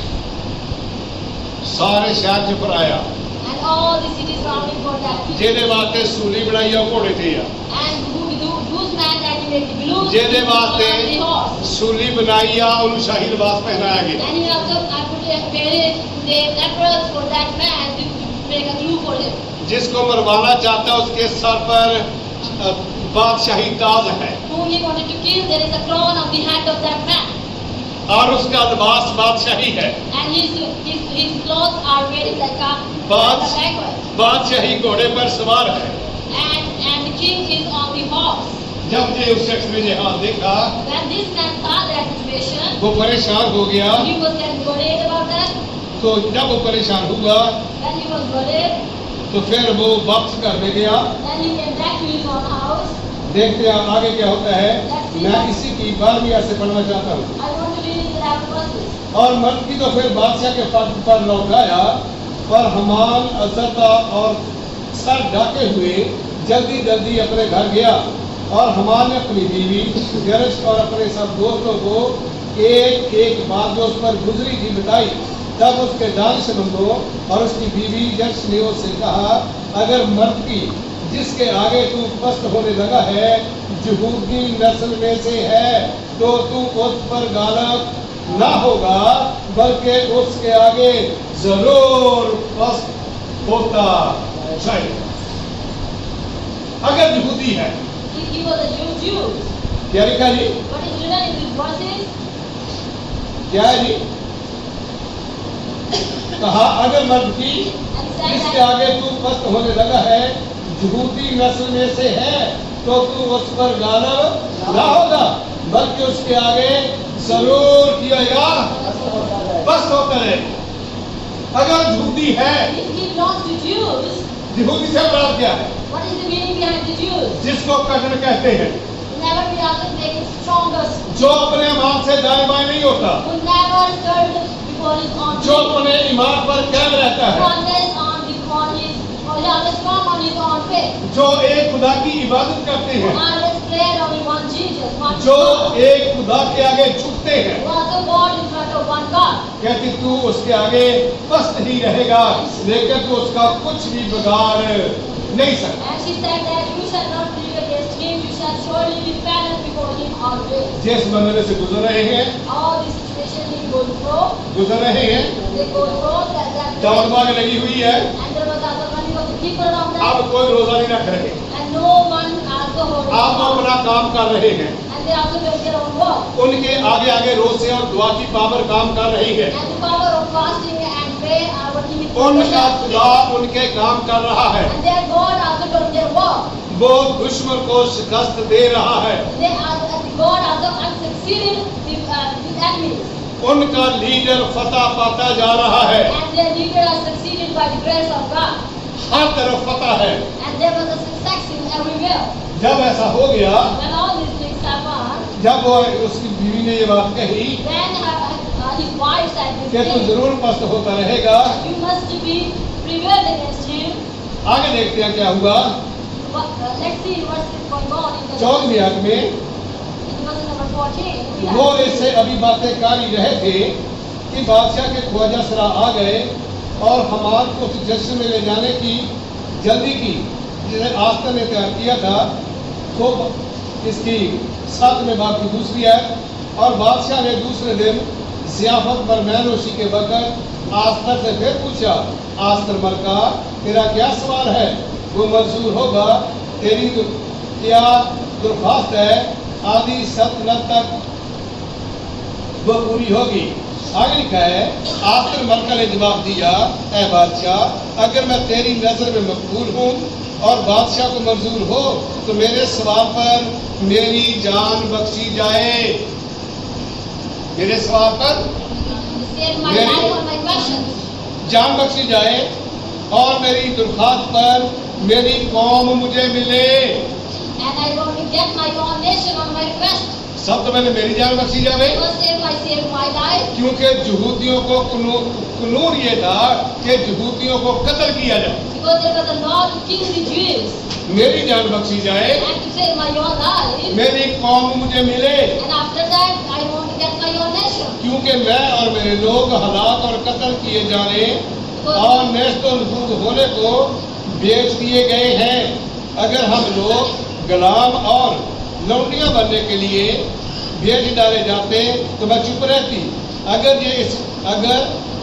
Speaker 2: सारे शहर च फराया,
Speaker 1: And all the cities surrounding for that people.
Speaker 2: जेदे वास्ते सूली बनाई और घोड़े थे या
Speaker 1: And whose man that he made the glue,
Speaker 2: जेदे
Speaker 1: on
Speaker 2: वास्ते
Speaker 1: the horse.
Speaker 2: सूली बनाई या उन शाही लिबास पहनाया गया।
Speaker 1: And he also put a very the leprous for that man to make a glue for him.
Speaker 2: जिसको मरवाना चाहता है उसके सर पर बादशाही ताज है,
Speaker 1: Whom he wanted to kill, there is a crown on the head of that man.
Speaker 2: और उसका लिबास बादशाही है।
Speaker 1: And his clothes are wearing like a banquet.
Speaker 2: बादशाही घोड़े पर सवार है।
Speaker 1: And the king is on the horse.
Speaker 2: जब ये उस शख्स ने ये हाल देखा,
Speaker 1: When this man saw that situation,
Speaker 2: वो परेशान हो गया।
Speaker 1: he was getting worried about that.
Speaker 2: तो जब वो परेशान हुआ,
Speaker 1: When he was worried,
Speaker 2: तो फिर वो वापस घर में गया।
Speaker 1: then he came back to his own house.
Speaker 2: देखते हैं आगे क्या होता है। मैं इसी की 12वीं आयत से पढ़ना चाहता हूँ।
Speaker 1: I want to read the 11 verses.
Speaker 2: और मलकी तो फिर बादशाह के पद पर लौट आया, और हमान अज़रता और सर ढके हुए जल्दी जल्दी अपने घर गया। और हमान ने अपनी बीवी गरज और अपने सब दोस्तों को एक एक बात जो उस पर गुजरी थी बताई। तब उसके दानिशमंदों और उसकी बीवी जर्श ने उससे कहा, अगर मलकी जिसके आगे तू पस्त होने लगा है यहूदी नस्ल में से है, तो तू उस पर गालिब ना होगा, बल्कि उसके आगे जरूर पस्त होता चाहिए। अगर यहूदी है,
Speaker 1: He was a Jew.
Speaker 2: क्या लिखा जी?
Speaker 1: What is written in these verses?
Speaker 2: क्या है जी? कहा अगर मलकी
Speaker 1: And said
Speaker 2: जिसके
Speaker 1: that
Speaker 2: आगे तू पस्त होने लगा है यहूदी नस्ल में से है, तो तू उस पर गालिब ना होगा, बल्कि उसके आगे जरूर किया जा पस्त होता है। अगर यहूदी है,
Speaker 1: if he belongs to Jews,
Speaker 2: यहूदी से मुराद क्या है?
Speaker 1: what is the meaning behind the Jews?
Speaker 2: जिसको कटन कहते हैं,
Speaker 1: Never be able to make it stronger.
Speaker 2: जो अपने ईमान से दाएं बाएं नहीं होता,
Speaker 1: Who never served before his own
Speaker 2: जो
Speaker 1: faith.
Speaker 2: अपने ईमान पर कायम रहता
Speaker 1: Who
Speaker 2: है,
Speaker 1: always or he always strong on his own faith.
Speaker 2: जो एक खुदा की इबादत करते
Speaker 1: Who
Speaker 2: हैं,
Speaker 1: always prayed only one Jesus, one
Speaker 2: जो
Speaker 1: God.
Speaker 2: एक खुदा के आगे झुकते हैं,
Speaker 1: Who also God in front of one God.
Speaker 2: कहती तू उसके आगे पस्त ही रहेगा, लेकिन तू उसका कुछ भी बिगाड़ नहीं सकता।
Speaker 1: And she said that you shall not prevail against him, you shall surely be balanced before him always.
Speaker 2: जिस बंदे से गुजर रहे हैं,
Speaker 1: All the situation he goes through,
Speaker 2: गुजर रहे हैं,
Speaker 1: they go through that
Speaker 2: दौड़ भाग लगी हुई है,
Speaker 1: and there was other one of the people around them,
Speaker 2: अब कोई रोजा नहीं रख रहे,
Speaker 1: and no one also holding
Speaker 2: आप
Speaker 1: on.
Speaker 2: अपना काम कर रहे हैं,
Speaker 1: And they also doing their own work.
Speaker 2: उनके आगे आगे रोज से और दुआ की पावर काम कर रही है,
Speaker 1: And the power of fasting and prayer are working in
Speaker 2: उनका
Speaker 1: proportion.
Speaker 2: खुदा उनके काम कर रहा है,
Speaker 1: And their God also doing their work.
Speaker 2: वो दुश्मन को शिकस्त दे रहा है,
Speaker 1: They are the God also unsucceeded with enemies.
Speaker 2: उनका लीडर फतह पाता जा रहा है,
Speaker 1: And their leader are succeeded by the grace of God.
Speaker 2: हर तरफ फतह है।
Speaker 1: And there was a success in everywhere.
Speaker 2: जब ऐसा हो गया,
Speaker 1: When all these things happened,
Speaker 2: जब वो उसकी बीवी ने ये बात कही
Speaker 1: then his wife said
Speaker 2: कि
Speaker 1: this
Speaker 2: तू
Speaker 1: thing,
Speaker 2: जरूर पस्त होता रहेगा,
Speaker 1: you must be prevailed against him.
Speaker 2: आगे देखते हैं क्या हुआ।
Speaker 1: Let's see what's going on in the
Speaker 2: 14वीं आयत में
Speaker 1: in verse number 14. we
Speaker 2: वो
Speaker 1: have-
Speaker 2: इससे अभी बातें कर ही रहे थे कि बादशाह के ख्वाजा सरा आ गए और हमाद को उस जश्न में ले जाने की जल्दी की जिसे आस्था ने तैयार किया था। तो इसकी 7वें बात की दूसरी है, और बादशाह ने दूसरे दिन ज़ियाफत पर मैनोशी के वक़्त आस्था से फिर पूछा, आस्तर मलका तेरा क्या सवाल है? वो मंजूर होगा, तेरी क्या दरख्वास्त है? आदि सल्तनत तक वो पूरी होगी। आगे लिखा है, आस्तर मलका ने जवाब दिया, ऐ बादशाह, अगर मैं तेरी नजर में मकबूल हूँ और बादशाह को मंजूर हो तो मेरे सवाल पर मेरी जान बख्शी जाए। मेरे सवाल पर
Speaker 1: Save my
Speaker 2: Very-
Speaker 1: life on my questions.
Speaker 2: जान बख्शी जाए और मेरी दरख्वास्त पर मेरी कौम मुझे मिले।
Speaker 1: And I want to get my own nation on my request.
Speaker 2: सब तो मैंने मेरी जान बख्शी जाए,
Speaker 1: First save my life.
Speaker 2: क्योंकि यहूदियों को कानून ये था कि यहूदियों को कत्ल किया जाए।
Speaker 1: Because there was a law to kill the Jews.
Speaker 2: मेरी जान बख्शी जाए,
Speaker 1: And to save my own life.
Speaker 2: मेरी कौम मुझे मिले,
Speaker 1: And after that, I want to get my own nation.
Speaker 2: क्योंकि मैं और मेरे लोग हलाक और कत्ल किए जाने और नेस्त नफूद होने को बेच दिए गए हैं। अगर हम लोग गुलाम और लौंडियां बनने के लिए बेच डाले जाते तो मैं चुप रहती।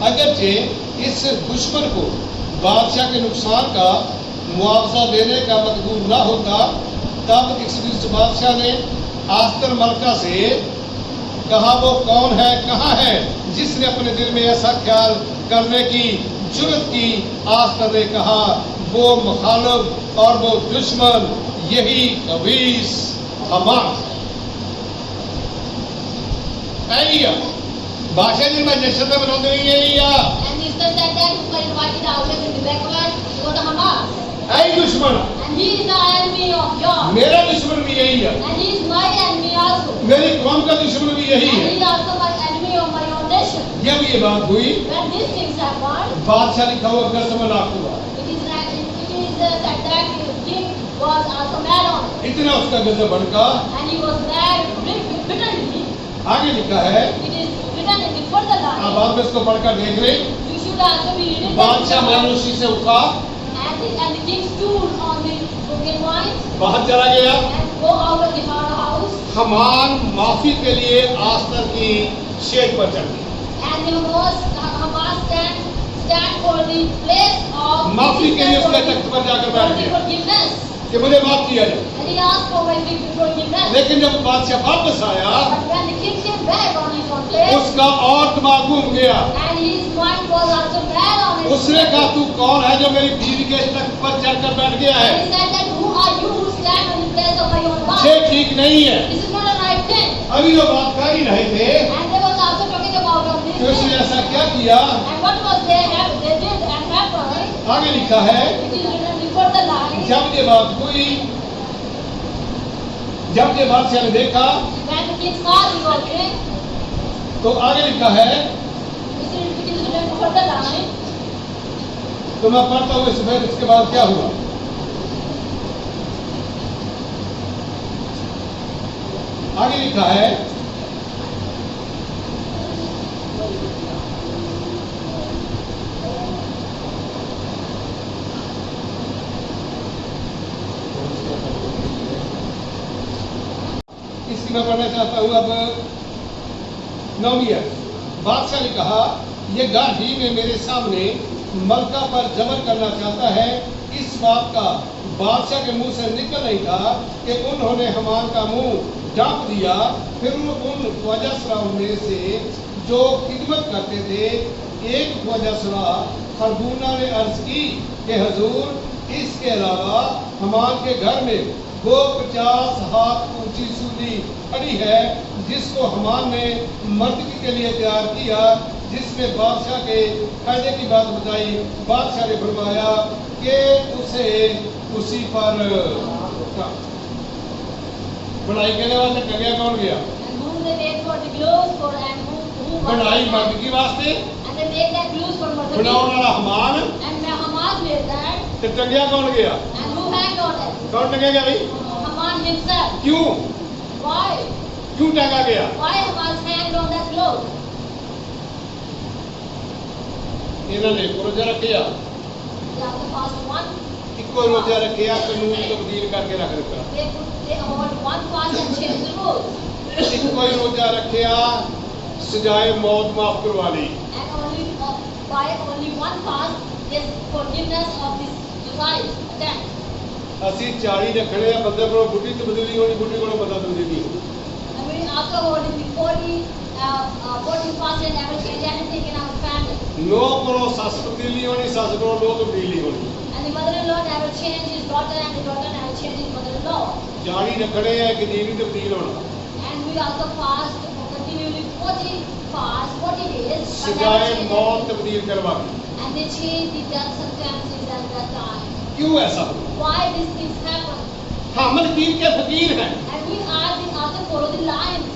Speaker 2: अगरचे इस दुश्मन को बादशाह के नुकसान का मुआवजा देने का मजबूर ना होता, तब इस बादशाह ने आस्तर मलका से कहा, वो कौन है, कहाँ है जिसने अपने दिल में ऐसा ख्याल करने की जुर्रत की? आस्तर ने कहा, वो मुखालिफ और वो दुश्मन, यही कबीस हमास एलिया भाषा जी मैं जश्न में बनाते नहीं Elia
Speaker 1: And he said that who were invited out in the backward, go to Hamas.
Speaker 2: ऐ दुश्मन
Speaker 1: And he is the enemy of yours.
Speaker 2: मेरा दुश्मन भी यही है,
Speaker 1: And he is my enemy also.
Speaker 2: मेरी कौम का दुश्मन भी यही
Speaker 1: And
Speaker 2: है।
Speaker 1: he is also my enemy of my own nation.
Speaker 2: जब ये बात हुई
Speaker 1: When these things happened,
Speaker 2: बादशाह लिखा हुआ गजबनाक हुआ,
Speaker 1: it is said that the king was also mad on it.
Speaker 2: इतना उसका गजब भड़का।
Speaker 1: And he was mad bitterly.
Speaker 2: आगे लिखा है,
Speaker 1: It is written in the further
Speaker 2: आप
Speaker 1: line.
Speaker 2: बाद में इसको पढ़कर देख ले।
Speaker 1: You should also be reading
Speaker 2: बादशाह
Speaker 1: that.
Speaker 2: मायूसी से उठा,
Speaker 1: And the king stood on the broken wine
Speaker 2: बाहर चला गया।
Speaker 1: and go out of the house.
Speaker 2: हमान माफी के लिए आस्तर की शेख पर चढ़ गया।
Speaker 1: And Hamas stand for the place of
Speaker 2: माफी के लिए उसके तख्त पर जाकर
Speaker 1: for
Speaker 2: बैठ
Speaker 1: the
Speaker 2: गया
Speaker 1: forgiveness.
Speaker 2: कि मुझे माफ किया जाए।
Speaker 1: And he asked for my forgiveness.
Speaker 2: लेकिन जब बादशाह वापस आया,
Speaker 1: But when the king came back on his own place,
Speaker 2: उसका और दिमाग घूम गया।
Speaker 1: and his mind was also bad on it.
Speaker 2: उसने कहा तू कौन है जो मेरी बीवी के तख्त पर चढ़कर बैठ गया है?
Speaker 1: And he said that who are you who stand on the place of my own
Speaker 2: ये
Speaker 1: wife?
Speaker 2: ठीक नहीं है।
Speaker 1: This is not a right thing.
Speaker 2: अभी वो बात कर ही रहे थे
Speaker 1: And they was also talking about all these
Speaker 2: कि उसने
Speaker 1: things.
Speaker 2: ऐसा क्या किया।
Speaker 1: And what was they did and happened?
Speaker 2: आगे लिखा है,
Speaker 1: It is written before the line.
Speaker 2: जब ये बात हुई, जब ये बादशाह ने देखा
Speaker 1: When the king saw the whole thing,
Speaker 2: तो आगे लिखा है,
Speaker 1: it is written before the line.
Speaker 2: तो मैं पढ़ता हूँ इसके बाद क्या हुआ। आगे लिखा है, इसकी मैं पढ़ना चाहता हूँ अब 9वीं आयत। बादशाह ने कहा, ये गाधी में मेरे सामने मलका पर जबर करना चाहता है। इस बात का बादशाह के मुंह से निकल नहीं था कि उन्होंने हमान का मुंह ढांप दिया। फिर उन वजहसराओं में से जो खिदमत करते थे, एक वजहसरा खरबूना ने अर्ज की कि हजूर, इसके अलावा हमान के घर में वो 50 हाथ ऊंची सूली खड़ी है जिसको हमान ने मर्दगी के लिए तैयार किया, जिसमें बादशाह के फायदे की बात बताई। बादशाह ने फरमाया कि उसे उसी पर बढ़ाई करने वाला टंगिया कौन गया?
Speaker 1: And whom they made for the clothes for and who
Speaker 2: बढ़ाई मर्दगी वास्ते,
Speaker 1: and they made that clothes for Mordecai.
Speaker 2: बनाने वाला हमान,
Speaker 1: And Hamas made that.
Speaker 2: तो टंगिया कौन गया?
Speaker 1: And who hanged on it?
Speaker 2: कौन टंगेगा भाई?
Speaker 1: Haman himself.
Speaker 2: क्यों
Speaker 1: Why?
Speaker 2: क्यों टंगा गया?
Speaker 1: Why Hamas hanged on that cloth?
Speaker 2: इन्होंने रोजा रखिया,
Speaker 1: They also passed one.
Speaker 2: इको रोजा रखिया, कानून तब्दील करके रख दिता।
Speaker 1: They hold one fast and change the rules.
Speaker 2: इको ही रोजा रखिया, सजाए मौत माफ करवा ली।
Speaker 1: And by only one fast is forgiveness of this suicide attempt.
Speaker 2: ਅਸੀਂ 40 रखने हैं, बंदे को बुढ़ी तब्दीली होनी, बुढ़ी को बंदा तब्दीली होनी।
Speaker 1: And we also holding the 40 fast and never change anything in our family.
Speaker 2: नौ को सस तब्दीली होनी, सस को नौ तब्दीली होनी।
Speaker 1: And the mother-in-law never change his daughter and the daughter never change his mother-in-law.
Speaker 2: 40 रखने हैं कि दीन ही तब्दील होना।
Speaker 1: And we also fast continually 40 days. but never
Speaker 2: सजाए
Speaker 1: change
Speaker 2: मौत
Speaker 1: anything.
Speaker 2: तब्दील करवा दी।
Speaker 1: And they change the death sentences at that time.
Speaker 2: क्यों ऐसा हुआ?
Speaker 1: Why these things happen?
Speaker 2: हम लकीर के फकीर हैं।
Speaker 1: And we are the also follow the lines.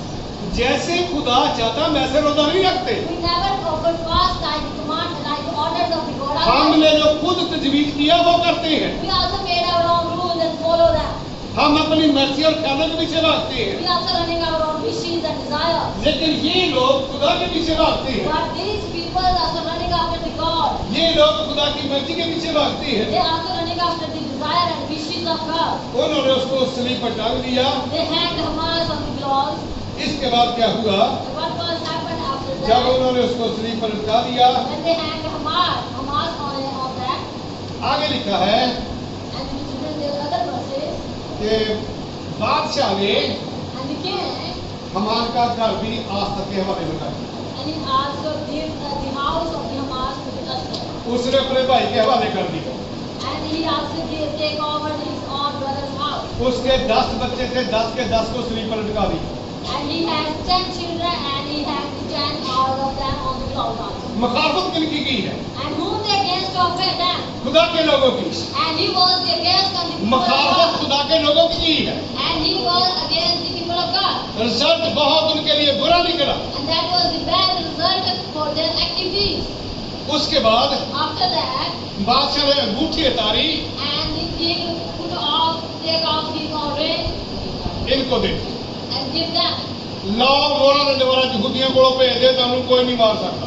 Speaker 2: जैसे खुदा चाहता वैसे रोजा नहीं रखते।
Speaker 1: We never offer fast like the command, like the orders of the God.
Speaker 2: हमने जो खुद तजवीज किया वो करते हैं।
Speaker 1: We also made our own rules and follow them.
Speaker 2: हम अपनी मर्जी और ख्यालों के पीछे भागते हैं,
Speaker 1: We also running our own wishes and desires.
Speaker 2: लेकिन ये लोग खुदा के पीछे भागते हैं।
Speaker 1: But these people are also running after the God.
Speaker 2: ये लोग खुदा की मर्जी के पीछे भागते हैं।
Speaker 1: They are also running after the desire and wishes of God.
Speaker 2: उन्होंने उसको सलीब पर टांग दिया।
Speaker 1: They hanged Hamas on the cross.
Speaker 2: इसके बाद क्या हुआ?
Speaker 1: And what was happened after
Speaker 2: जब
Speaker 1: that?
Speaker 2: उन्होंने उसको सलीब पर लटका दिया,
Speaker 1: When they hanged Hamas on that,
Speaker 2: आगे लिखा है
Speaker 1: and it is written in the other verses,
Speaker 2: कि बादशाह ने
Speaker 1: and the king,
Speaker 2: हमान का घर भी आस्था के हवाले में कर दिया।
Speaker 1: and he also gave the house of the Hamas to the husband.
Speaker 2: उसने अपने भाई के हवाले कर दिया।
Speaker 1: And and he also take over his own brother's house.
Speaker 2: उसके 10 बच्चे थे, 10 के 10 को सूली पर लटका दी।
Speaker 1: And he has 10 children and he has 10 out of them on the cloud house.
Speaker 2: मुखालफत किनकी की है?
Speaker 1: And whom they against to offend them?
Speaker 2: खुदा के लोगों की।
Speaker 1: And he was against the people of
Speaker 2: मुखालफत
Speaker 1: God.
Speaker 2: खुदा के लोगों की की है।
Speaker 1: And he was against the people of God.
Speaker 2: Result बहुत उनके लिए बुरा निकला।
Speaker 1: And that was the bad result for their activities.
Speaker 2: उसके बाद
Speaker 1: After that,
Speaker 2: बादशाह ने अंगूठी उतारी,
Speaker 1: and the king take off his own ring
Speaker 2: इनको दे।
Speaker 1: and give them.
Speaker 2: लौ मोरा ने दोबारा यहूदियों को भेज दे, तो कोई नहीं मार सकता।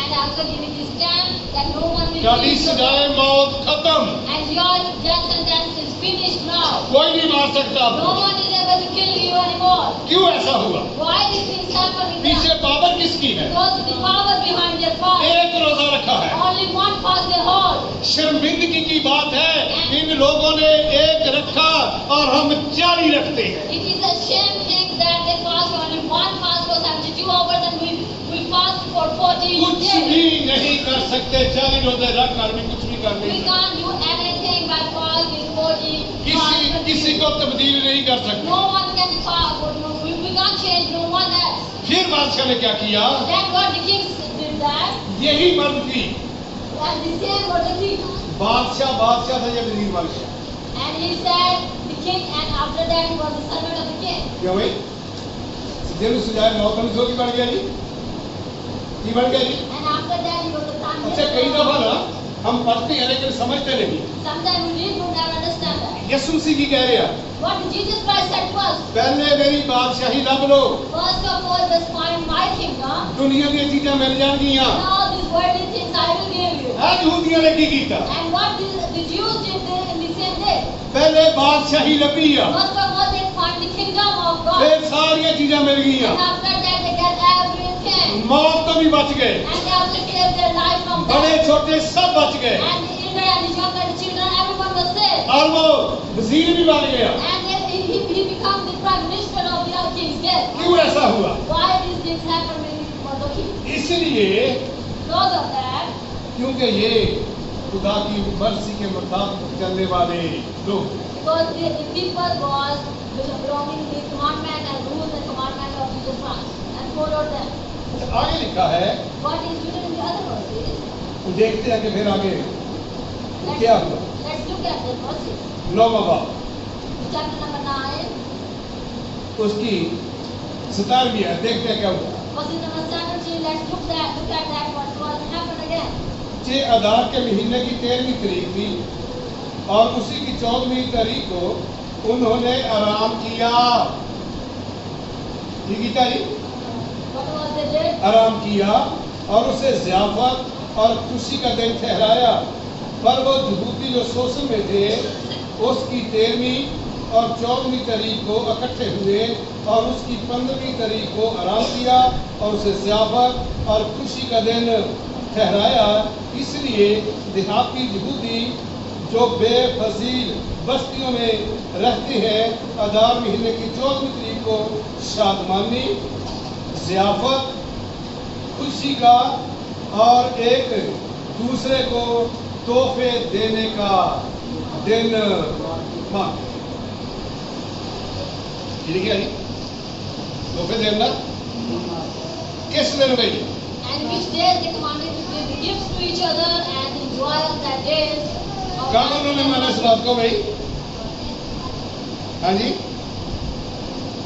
Speaker 1: And also giving this stamp that no one will
Speaker 2: Kali
Speaker 1: kill you.
Speaker 2: सजाए मौत खत्म,
Speaker 1: And your death sentence is finished now.
Speaker 2: कोई नहीं मार सकता
Speaker 1: No
Speaker 2: आपको।
Speaker 1: one is able to kill you anymore.
Speaker 2: क्यों ऐसा हुआ?
Speaker 1: Why these things happen with
Speaker 2: पीछे
Speaker 1: them?
Speaker 2: पावर किसकी है?
Speaker 1: Because of the power behind their fast.
Speaker 2: एक रोजा रखा है।
Speaker 1: Only one fast they hold.
Speaker 2: शर्मिंदगी की बात है, इन लोगों ने एक रखा और हम 40 रखते हैं।
Speaker 1: It is a shame thing that they fast only one fast for 72 hours and we fast for 40
Speaker 2: कुछ
Speaker 1: days.
Speaker 2: भी नहीं कर सकते, 40 रोजे रख कर भी कुछ भी कर
Speaker 1: We
Speaker 2: नहीं सकते।
Speaker 1: can't do anything by fast with 40 fast.
Speaker 2: किसी को तब्दील नहीं कर सकते।
Speaker 1: No one can fast. We can't change no one else.
Speaker 2: फिर बादशाह ने क्या किया?
Speaker 1: Then what the king did that.
Speaker 2: यही मर्द थी।
Speaker 1: And the same was the king.
Speaker 2: बादशाह था, ये वजीर बादशाह।
Speaker 1: And he said the king, and after that he was the servant of the king.
Speaker 2: क्या भाई? दिल सुझाए मौत में जो की बढ़ गया जी? की बढ़ गया जी?
Speaker 1: And after that he was the prime
Speaker 2: अच्छा,
Speaker 1: minister.
Speaker 2: कई दफा ना हम पढ़ते हैं लेकिन समझते नहीं।
Speaker 1: Sometimes we read but never understand that.
Speaker 2: यीशु मसीह की कह रहे हैं,
Speaker 1: What did Jesus Christ said to us?
Speaker 2: पहले मेरी बादशाही लब लो,
Speaker 1: First of all, just find my kingdom.
Speaker 2: दुनिया की चीजें मिल जाएंगियां।
Speaker 1: And all these worldly things I will give you.
Speaker 2: आज यहूदियों ने की कीता?
Speaker 1: And what the Jews did in the same day.
Speaker 2: पहले बादशाही लभी आ,
Speaker 1: First of all, they find the kingdom of God.
Speaker 2: फिर सारी चीजें मिल गईयां,
Speaker 1: And after that, they get everything.
Speaker 2: मौत तो भी बच गए,
Speaker 1: And they also saved their life from
Speaker 2: बड़े
Speaker 1: death.
Speaker 2: छोटे सब बच गए,
Speaker 1: And the elder and the younger, the children, everyone was saved.
Speaker 2: और वो वजीर भी बन गया।
Speaker 1: And then he became the prime minister of the other king's death.
Speaker 2: क्यों ऐसा हुआ?
Speaker 1: Why these things happen with Mordecai?
Speaker 2: इसलिए
Speaker 1: Because of that,
Speaker 2: क्योंकि ये खुदा की मर्जी के मुताबिक चलने वाले लोग।
Speaker 1: because the people was belonging to the commandment and rules and commandment of Jesus Christ and followed them.
Speaker 2: आगे लिखा है,
Speaker 1: What is written in the other verses?
Speaker 2: देखते हैं कि फिर आगे क्या हुआ।
Speaker 1: Let's look at the verses.
Speaker 2: 9वां बाब
Speaker 1: Chapter number 9,
Speaker 2: उसकी 17वीं है, देखते हैं क्या हुआ।
Speaker 1: verses number 17. Let's look at that what was happened again.
Speaker 2: जे अदार के महीने की 13वीं तारीख थी और उसी की 14वीं तारीख को उन्होंने आराम किया। ठीक है जी?
Speaker 1: What was the date?
Speaker 2: आराम किया और उसे ज़ियाफत और खुशी का दिन ठहराया। पर वो यहूदी जो शोषण में थे उसकी 13वीं और 14वीं तारीख को इकट्ठे हुए और उसकी 15वीं तारीख को आराम किया और उसे ज़ियाफत और खुशी का दिन ठहराया। इसलिए देहाती यहूदी जो बेफजील बस्तियों में रहते हैं अदार महीने की 14वीं तारीख को शादमानी, ज़ियाफत, खुशी का और एक दूसरे को तोहफे देने का दिन मानते। ठीक है जी? तोहफे देना किस दिन भाई?
Speaker 1: And which days they commanded to give gifts to each other and enjoy that days.
Speaker 2: कब उन्होंने माना इस बात को भाई? हाँ जी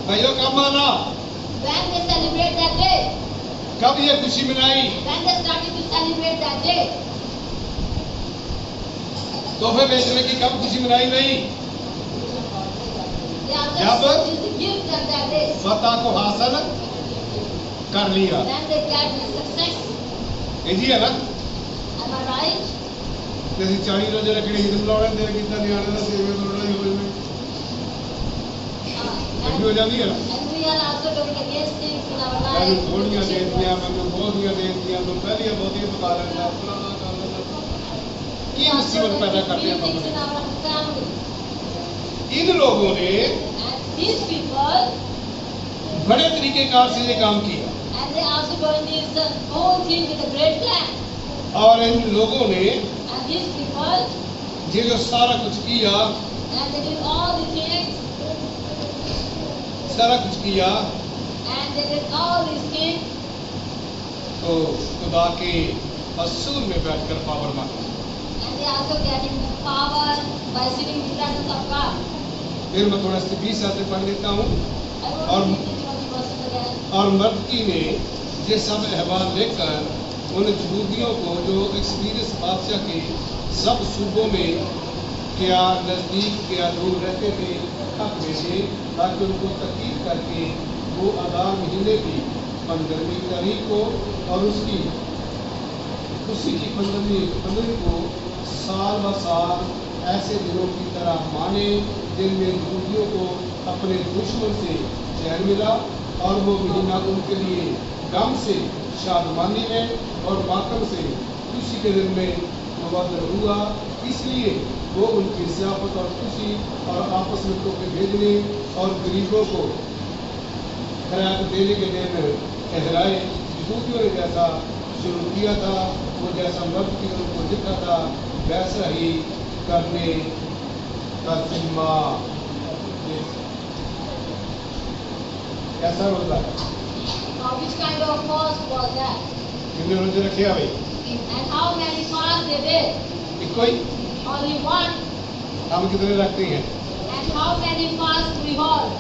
Speaker 2: भाइयों, कब माना?
Speaker 1: When they celebrate that day.
Speaker 2: कब ये खुशी मनाई?
Speaker 1: When they started to celebrate that day.
Speaker 2: तोहफे बेचने की कब खुशी मनाई नहीं?
Speaker 1: They also
Speaker 2: Yeah, but-
Speaker 1: exchanged the gifts at that day.
Speaker 2: फतह को हासिल कर लिया।
Speaker 1: When they get the success.
Speaker 2: यही है ना?
Speaker 1: Am I right?
Speaker 2: जैसे 40 रोजे रखने ईद मिलाने देर कितना नियारे ना सेवे मिलाने हो जाए
Speaker 1: And
Speaker 2: हो जाती है ना?
Speaker 1: we are also doing against things in our
Speaker 2: मैंने
Speaker 1: life.
Speaker 2: थोड़ियां दे दिया, मैंने बहुतियां दे दिया, तो पहले बहुत ही बता लेना फलाना कर लेना।
Speaker 1: We
Speaker 2: ये
Speaker 1: also
Speaker 2: मुसीबत पैदा
Speaker 1: doing
Speaker 2: करते हैं
Speaker 1: things in
Speaker 2: हम।
Speaker 1: our family.
Speaker 2: इन लोगों ने
Speaker 1: And these people,
Speaker 2: बड़े तरीकेकार से ये काम किया
Speaker 1: and they also doing this whole thing with a great plan.
Speaker 2: और इन लोगों ने
Speaker 1: And these people,
Speaker 2: ये जो सारा कुछ किया,
Speaker 1: and they did all the things,
Speaker 2: सारा कुछ किया,
Speaker 1: and they did all these things,
Speaker 2: तो खुदा के हसूल में बैठकर पावर मांगी।
Speaker 1: and they also getting power by sitting in the presence of God.
Speaker 2: फिर मैं थोड़ा सा 20 से पढ़ लेता हूँ।
Speaker 1: I want
Speaker 2: और
Speaker 1: to read the 20 verses again.
Speaker 2: और मर्दकी ने ये सब अहवाल लेकर उन यहूदियों को जो एक्सपीरियंस बादशाह के सब सूबों में क्या नज़दीक क्या दूर रहते थे खत भेजे, ताकि उनको तकीद करके वो अदा महीने की 15वीं तारीख को और उसी की 15वीं को साल ब साल ऐसे दिनों की तरह माने जिनमें यहूदियों को अपने दुश्मन से चैन मिला, और वो महीना उनके लिए गम से शादमानी में और मातम से खुशी के दिन में मुबद्दल हुआ। इसलिए वो उनकी ज़ियाफत और खुशी और आपस में तोहफे भेजने और गरीबों को खैरात देने के दिन कहलाए। यहूदियों ने जैसा शुरू किया था, वो जैसा मर्द की उनको लिखा था, वैसा ही करने का जिम्मा कैसा रोजा है।
Speaker 1: Now, which kind of fast was that?
Speaker 2: कितने रोजे रखे भाई?
Speaker 1: And how many fasts they did?
Speaker 2: एक कोई
Speaker 1: Only one.
Speaker 2: हम कितने रखते हैं?
Speaker 1: And how many fasts we hold?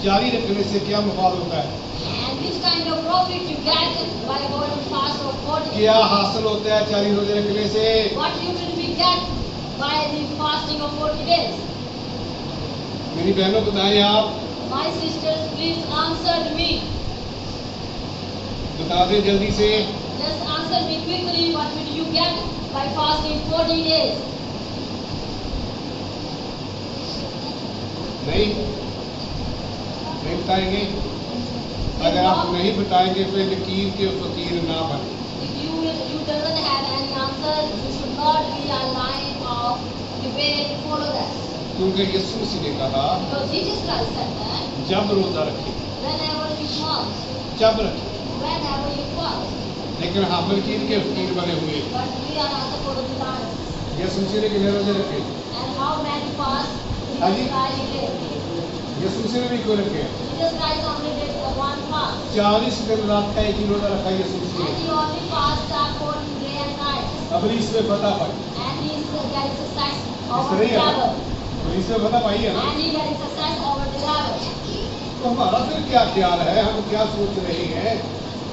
Speaker 2: जारी रखने से क्या मुफाद होता है?
Speaker 1: And which kind of profit you get by holding fast of 40?
Speaker 2: क्या हासिल होता है 40 रोजे रखने से?
Speaker 1: What usually we get by the fasting of 40 days?
Speaker 2: मेरी बहनों बताएं आप,
Speaker 1: My sisters, please answer me.
Speaker 2: बता दें जल्दी से।
Speaker 1: Just answer me quickly. What will you get by fasting 40 days?
Speaker 2: नहीं बताएंगे? अगर आप नहीं बताएंगे तो लकीर के फकीर ना बने।
Speaker 1: If you doesn't have any answer, you should not be a line of debate. Follow that.
Speaker 2: क्योंकि यीशु मसीह ने कहा
Speaker 1: Because Jesus Christ said that
Speaker 2: जब रोजा रखे,
Speaker 1: whenever you fast,
Speaker 2: जब रखे,
Speaker 1: whenever you fast,
Speaker 2: लेकिन हम लकीर के फकीर बने हुए।
Speaker 1: but we are not supposed to be liars.
Speaker 2: यीशु मसीह ने कितने रोजे रखे?
Speaker 1: And how many fasts
Speaker 2: हाँ जी।
Speaker 1: Jesus Christ did?
Speaker 2: यीशु मसीह ने भी क्यों रखे?
Speaker 1: Jesus Christ only did the one fast.
Speaker 2: 40 दिन रात का एक ही रोजा रखा यीशु मसीह
Speaker 1: And
Speaker 2: ने।
Speaker 1: he only fasts 40 day and night.
Speaker 2: अब इसमें फतह पाई,
Speaker 1: And he gets success
Speaker 2: इस
Speaker 1: over
Speaker 2: तरह
Speaker 1: the
Speaker 2: ही है
Speaker 1: devil.
Speaker 2: तो इसमें फतह पाई है ना।
Speaker 1: And he gets success over the devil.
Speaker 2: तो हमारा फिर क्या ख्याल है, हम क्या सोच रहे हैं?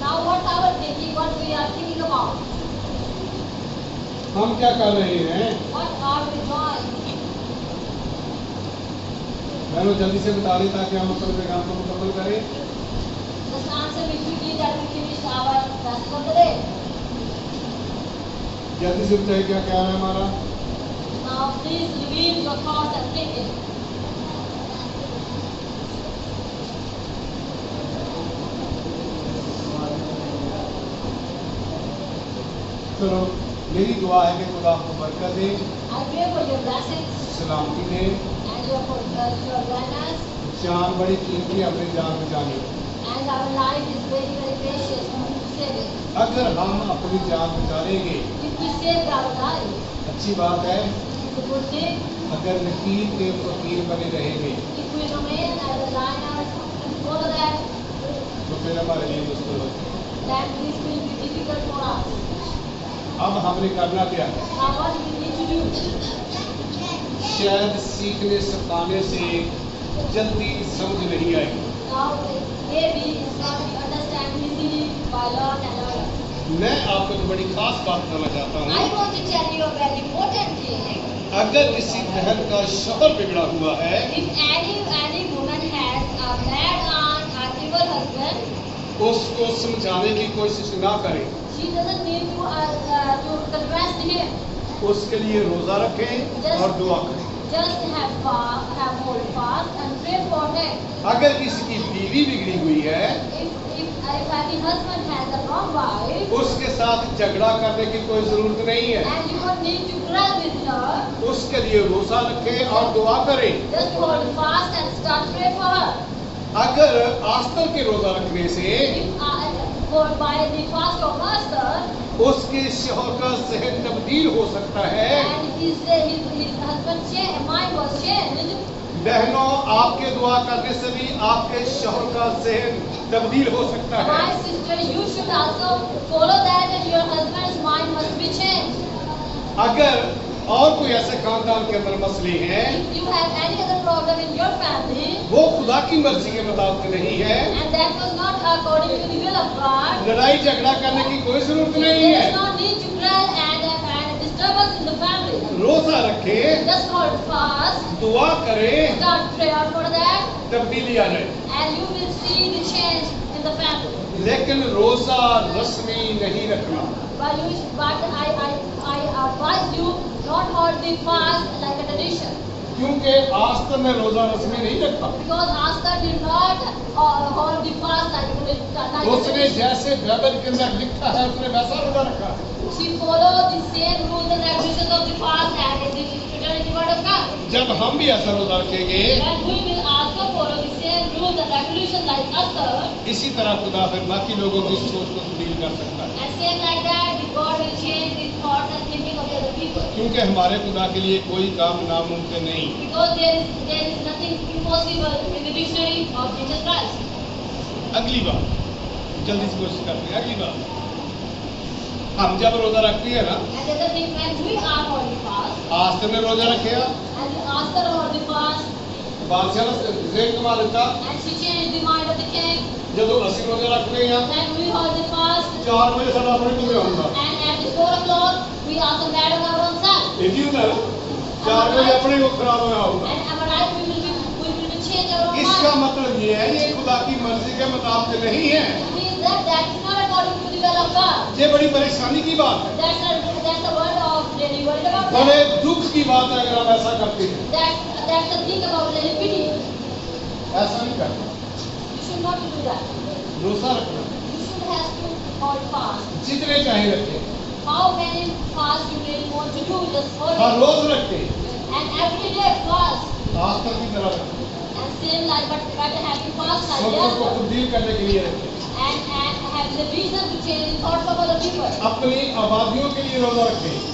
Speaker 1: Now what's our thinking? What we are thinking about?
Speaker 2: हम क्या कर रहे हैं?
Speaker 1: What are we doing?
Speaker 2: मैंने जल्दी से बता दें ताकि हम अपने प्रोग्राम को मुकम्मल करें।
Speaker 1: Just answer me quickly that we finish our rest of the day.
Speaker 2: जल्दी से बताइए क्या ख्याल है हमारा?
Speaker 1: Now please reveal your thoughts and thinking.
Speaker 2: चलो मेरी दुआ है कि खुदा आपको बरकत दे,
Speaker 1: I pray for your blessings
Speaker 2: सलामती दे।
Speaker 1: and your wellness.
Speaker 2: जान बड़ी कीमती, अपनी जान बचानी।
Speaker 1: And our life is very, very precious. We need to save it.
Speaker 2: अगर हम अपनी जान बचा लेंगे,
Speaker 1: If we save our life,
Speaker 2: अच्छी बात है।
Speaker 1: it's a good thing.
Speaker 2: अगर लकीर के फकीर बने रहेंगे
Speaker 1: If we remain as a liners and follow that,
Speaker 2: तो फिर हमारे लिए मुश्किल होगी।
Speaker 1: then this will be difficult for us.
Speaker 2: अब हमने करना क्या है?
Speaker 1: Now what we need to do?
Speaker 2: शायद सीखने सिखाने से जल्दी समझ नहीं आएगी।
Speaker 1: Now maybe it's not be understand easily by learn and learn.
Speaker 2: मैं आपको तो बड़ी खास बात बताना चाहता
Speaker 1: I
Speaker 2: हूँ।
Speaker 1: want to tell you a very important thing.
Speaker 2: अगर किसी बहन का शौहर बिगड़ा हुआ है,
Speaker 1: If any woman has a bad aunt or evil husband,
Speaker 2: उसको समझाने की कोशिश ना करें।
Speaker 1: she doesn't need to confess him.
Speaker 2: उसके लिए रोजा रखें और दुआ करें।
Speaker 1: Just have hold fast and pray for him.
Speaker 2: अगर किसी की बीवी बिगड़ी हुई है,
Speaker 1: If any husband has a wrong wife,
Speaker 2: उसके साथ झगड़ा करने की कोई जरूरत नहीं है।
Speaker 1: and you don't need to quarrel with her,
Speaker 2: उसके लिए रोजा रखें और दुआ करें।
Speaker 1: just hold fast and start pray for her.
Speaker 2: अगर आस्तर के रोजा रखने से
Speaker 1: for by the fast of master,
Speaker 2: उसके शौहर का जहन तब्दील हो सकता है।
Speaker 1: and his husband's mind was changed.
Speaker 2: बहनों, आपके दुआ करने से भी आपके शौहर का जहन तब्दील हो सकता है।
Speaker 1: My sister, you should also follow that your husband's mind must be changed.
Speaker 2: अगर और कोई ऐसे खानदान के अंदर मसले हैं,
Speaker 1: If you have any other problem in your family,
Speaker 2: वो खुदा की मर्जी के मुताबिक नहीं है,
Speaker 1: and that was not according to the will of God,
Speaker 2: लड़ाई झगड़ा करने की कोई जरूरत नहीं
Speaker 1: there is
Speaker 2: है।
Speaker 1: no need to quarrel and disturbance in the family.
Speaker 2: रोजा रखें,
Speaker 1: Just hold fast,
Speaker 2: दुआ करें,
Speaker 1: start prayer for that,
Speaker 2: तब्दीली आ जाए।
Speaker 1: and you will see the change in the family.
Speaker 2: लेकिन रोजा रस्मी नहीं रखना।
Speaker 1: But I advise you not hold the fast like a tradition.
Speaker 2: क्योंकि आस्तर ने रोजा रस्मी नहीं रखा।
Speaker 1: Because Asta did not hold the fast like a
Speaker 2: उसने
Speaker 1: tradition.
Speaker 2: जैसे बाइबल के अंदर लिखा है उसने वैसा रोजा रखा।
Speaker 1: She followed the same rules and regulations of the fast as it is written in the word of God.
Speaker 2: जब हम भी ऐसा रोजा रखेंगे,
Speaker 1: And we will also follow the same rules and regulations like Esther.
Speaker 2: इसी तरह खुदा फिर बाकी लोगों की सोच को तब्दील कर सकता है।
Speaker 1: And same like that, the God will change the thoughts and thinking of the other people.
Speaker 2: क्योंकि हमारे खुदा के लिए कोई काम नामुमकिन नहीं।
Speaker 1: Because there is nothing impossible in the dictionary of Jesus Christ.
Speaker 2: अगली बात, जल्दी से कोशिश करते हैं। अगली बात, हम जब रोजा रखते हैं ना,
Speaker 1: And the other thing, when we are holding fast,
Speaker 2: आस्तर ने रोजा रखे,
Speaker 1: and Esther hold the fast,
Speaker 2: बादशाह ने जेल कमा लेता।
Speaker 1: and she changed the mind of the king.
Speaker 2: ਜਦੋਂ ਅਸੀਂ ਰੋਜ਼ਾ ਰੱਖਦੇ ਹਾਂ,
Speaker 1: When we hold the fast,
Speaker 2: 4 ਵਜੇ ਸਾਡਾ ਆਪਣੇ ਕੋਲ ਆਉਂਦਾ।
Speaker 1: and at the 4 o'clock, we also mad on our own self.
Speaker 2: ਇਹ ਕੀ ਹੁੰਦਾ? 4 ਵਜੇ ਆਪਣੇ को खराब होया होगा।
Speaker 1: And our life we will change our own
Speaker 2: इसका
Speaker 1: mind.
Speaker 2: मतलब ये है, ये खुदा की मर्जी के मुताबिक नहीं है।
Speaker 1: It means that is not according to the will of God.
Speaker 2: ये बड़ी परेशानी की बात है।
Speaker 1: That's the word of really worried about
Speaker 2: बड़े
Speaker 1: that.
Speaker 2: दुख की बात है अगर हम ऐसा करते हैं।
Speaker 1: That's the thing about really pity.
Speaker 2: ऐसा नहीं करना।
Speaker 1: You should not do that.
Speaker 2: रोजा रखना,
Speaker 1: You should have to hold fast.
Speaker 2: जितने चाहे रखें,
Speaker 1: How many fasts you really want to do, just hold
Speaker 2: her
Speaker 1: it.
Speaker 2: रोज रखें,
Speaker 1: And every day fast.
Speaker 2: आस्तर की तरह रखें,
Speaker 1: And same like but having fast like
Speaker 2: सोचों को
Speaker 1: that.
Speaker 2: तब्दील करने के लिए रखें,
Speaker 1: And having the reason to change the thoughts of other people.
Speaker 2: अपनी आबादियों के लिए रोजा रखें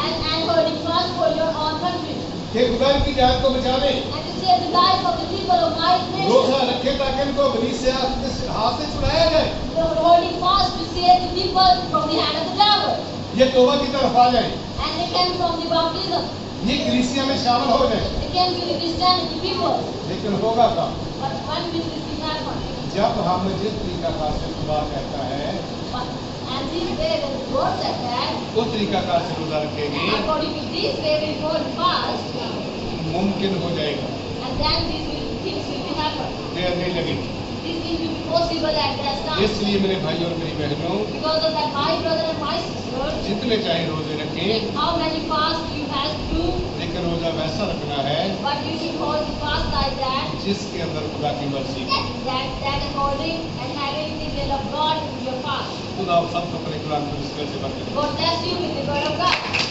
Speaker 1: And holding fast for your own country.
Speaker 2: कि खुदा की जात को बचा ले।
Speaker 1: And to save the life of the people of my
Speaker 2: रोजा
Speaker 1: nation.
Speaker 2: रखें ताकि इनको इब्लीस से हाथ से छुड़ाया जाए।
Speaker 1: You're holding fast to save the people from the hand of the devil.
Speaker 2: ये तौबा की तरफ आ जाए,
Speaker 1: And they came from the baptism.
Speaker 2: ये कलीसिया में शामिल हो जाए।
Speaker 1: They came to the Christianity people.
Speaker 2: लेकिन होगा का
Speaker 1: But when will this thing happen?
Speaker 2: जब हम जिस तरीकाकार से खुदा कहता है
Speaker 1: And this way when God said that,
Speaker 2: उस तरीकाकार से रोजा रखेंगे,
Speaker 1: according to this way we hold fast,
Speaker 2: मुमकिन हो जाएगा।
Speaker 1: and then things will be happen.
Speaker 2: देर नहीं लगेगी।
Speaker 1: This thing will be possible at that time.
Speaker 2: इसलिए मेरे भाई और मेरी बहनों,
Speaker 1: Because of that, my brother and my sister,
Speaker 2: जितने चाहे रोजे रखें,
Speaker 1: how many fasts you have to do,
Speaker 2: लेकिन रोजा वैसा रखना है
Speaker 1: but you should hold the fast like that,
Speaker 2: जिसके अंदर खुदा की मर्जी है।
Speaker 1: that according and having the will of God in your fast.
Speaker 2: खुदा आप सबको अपने कुरान को इस तरह से बरकत दे।
Speaker 1: God bless you with the word of God.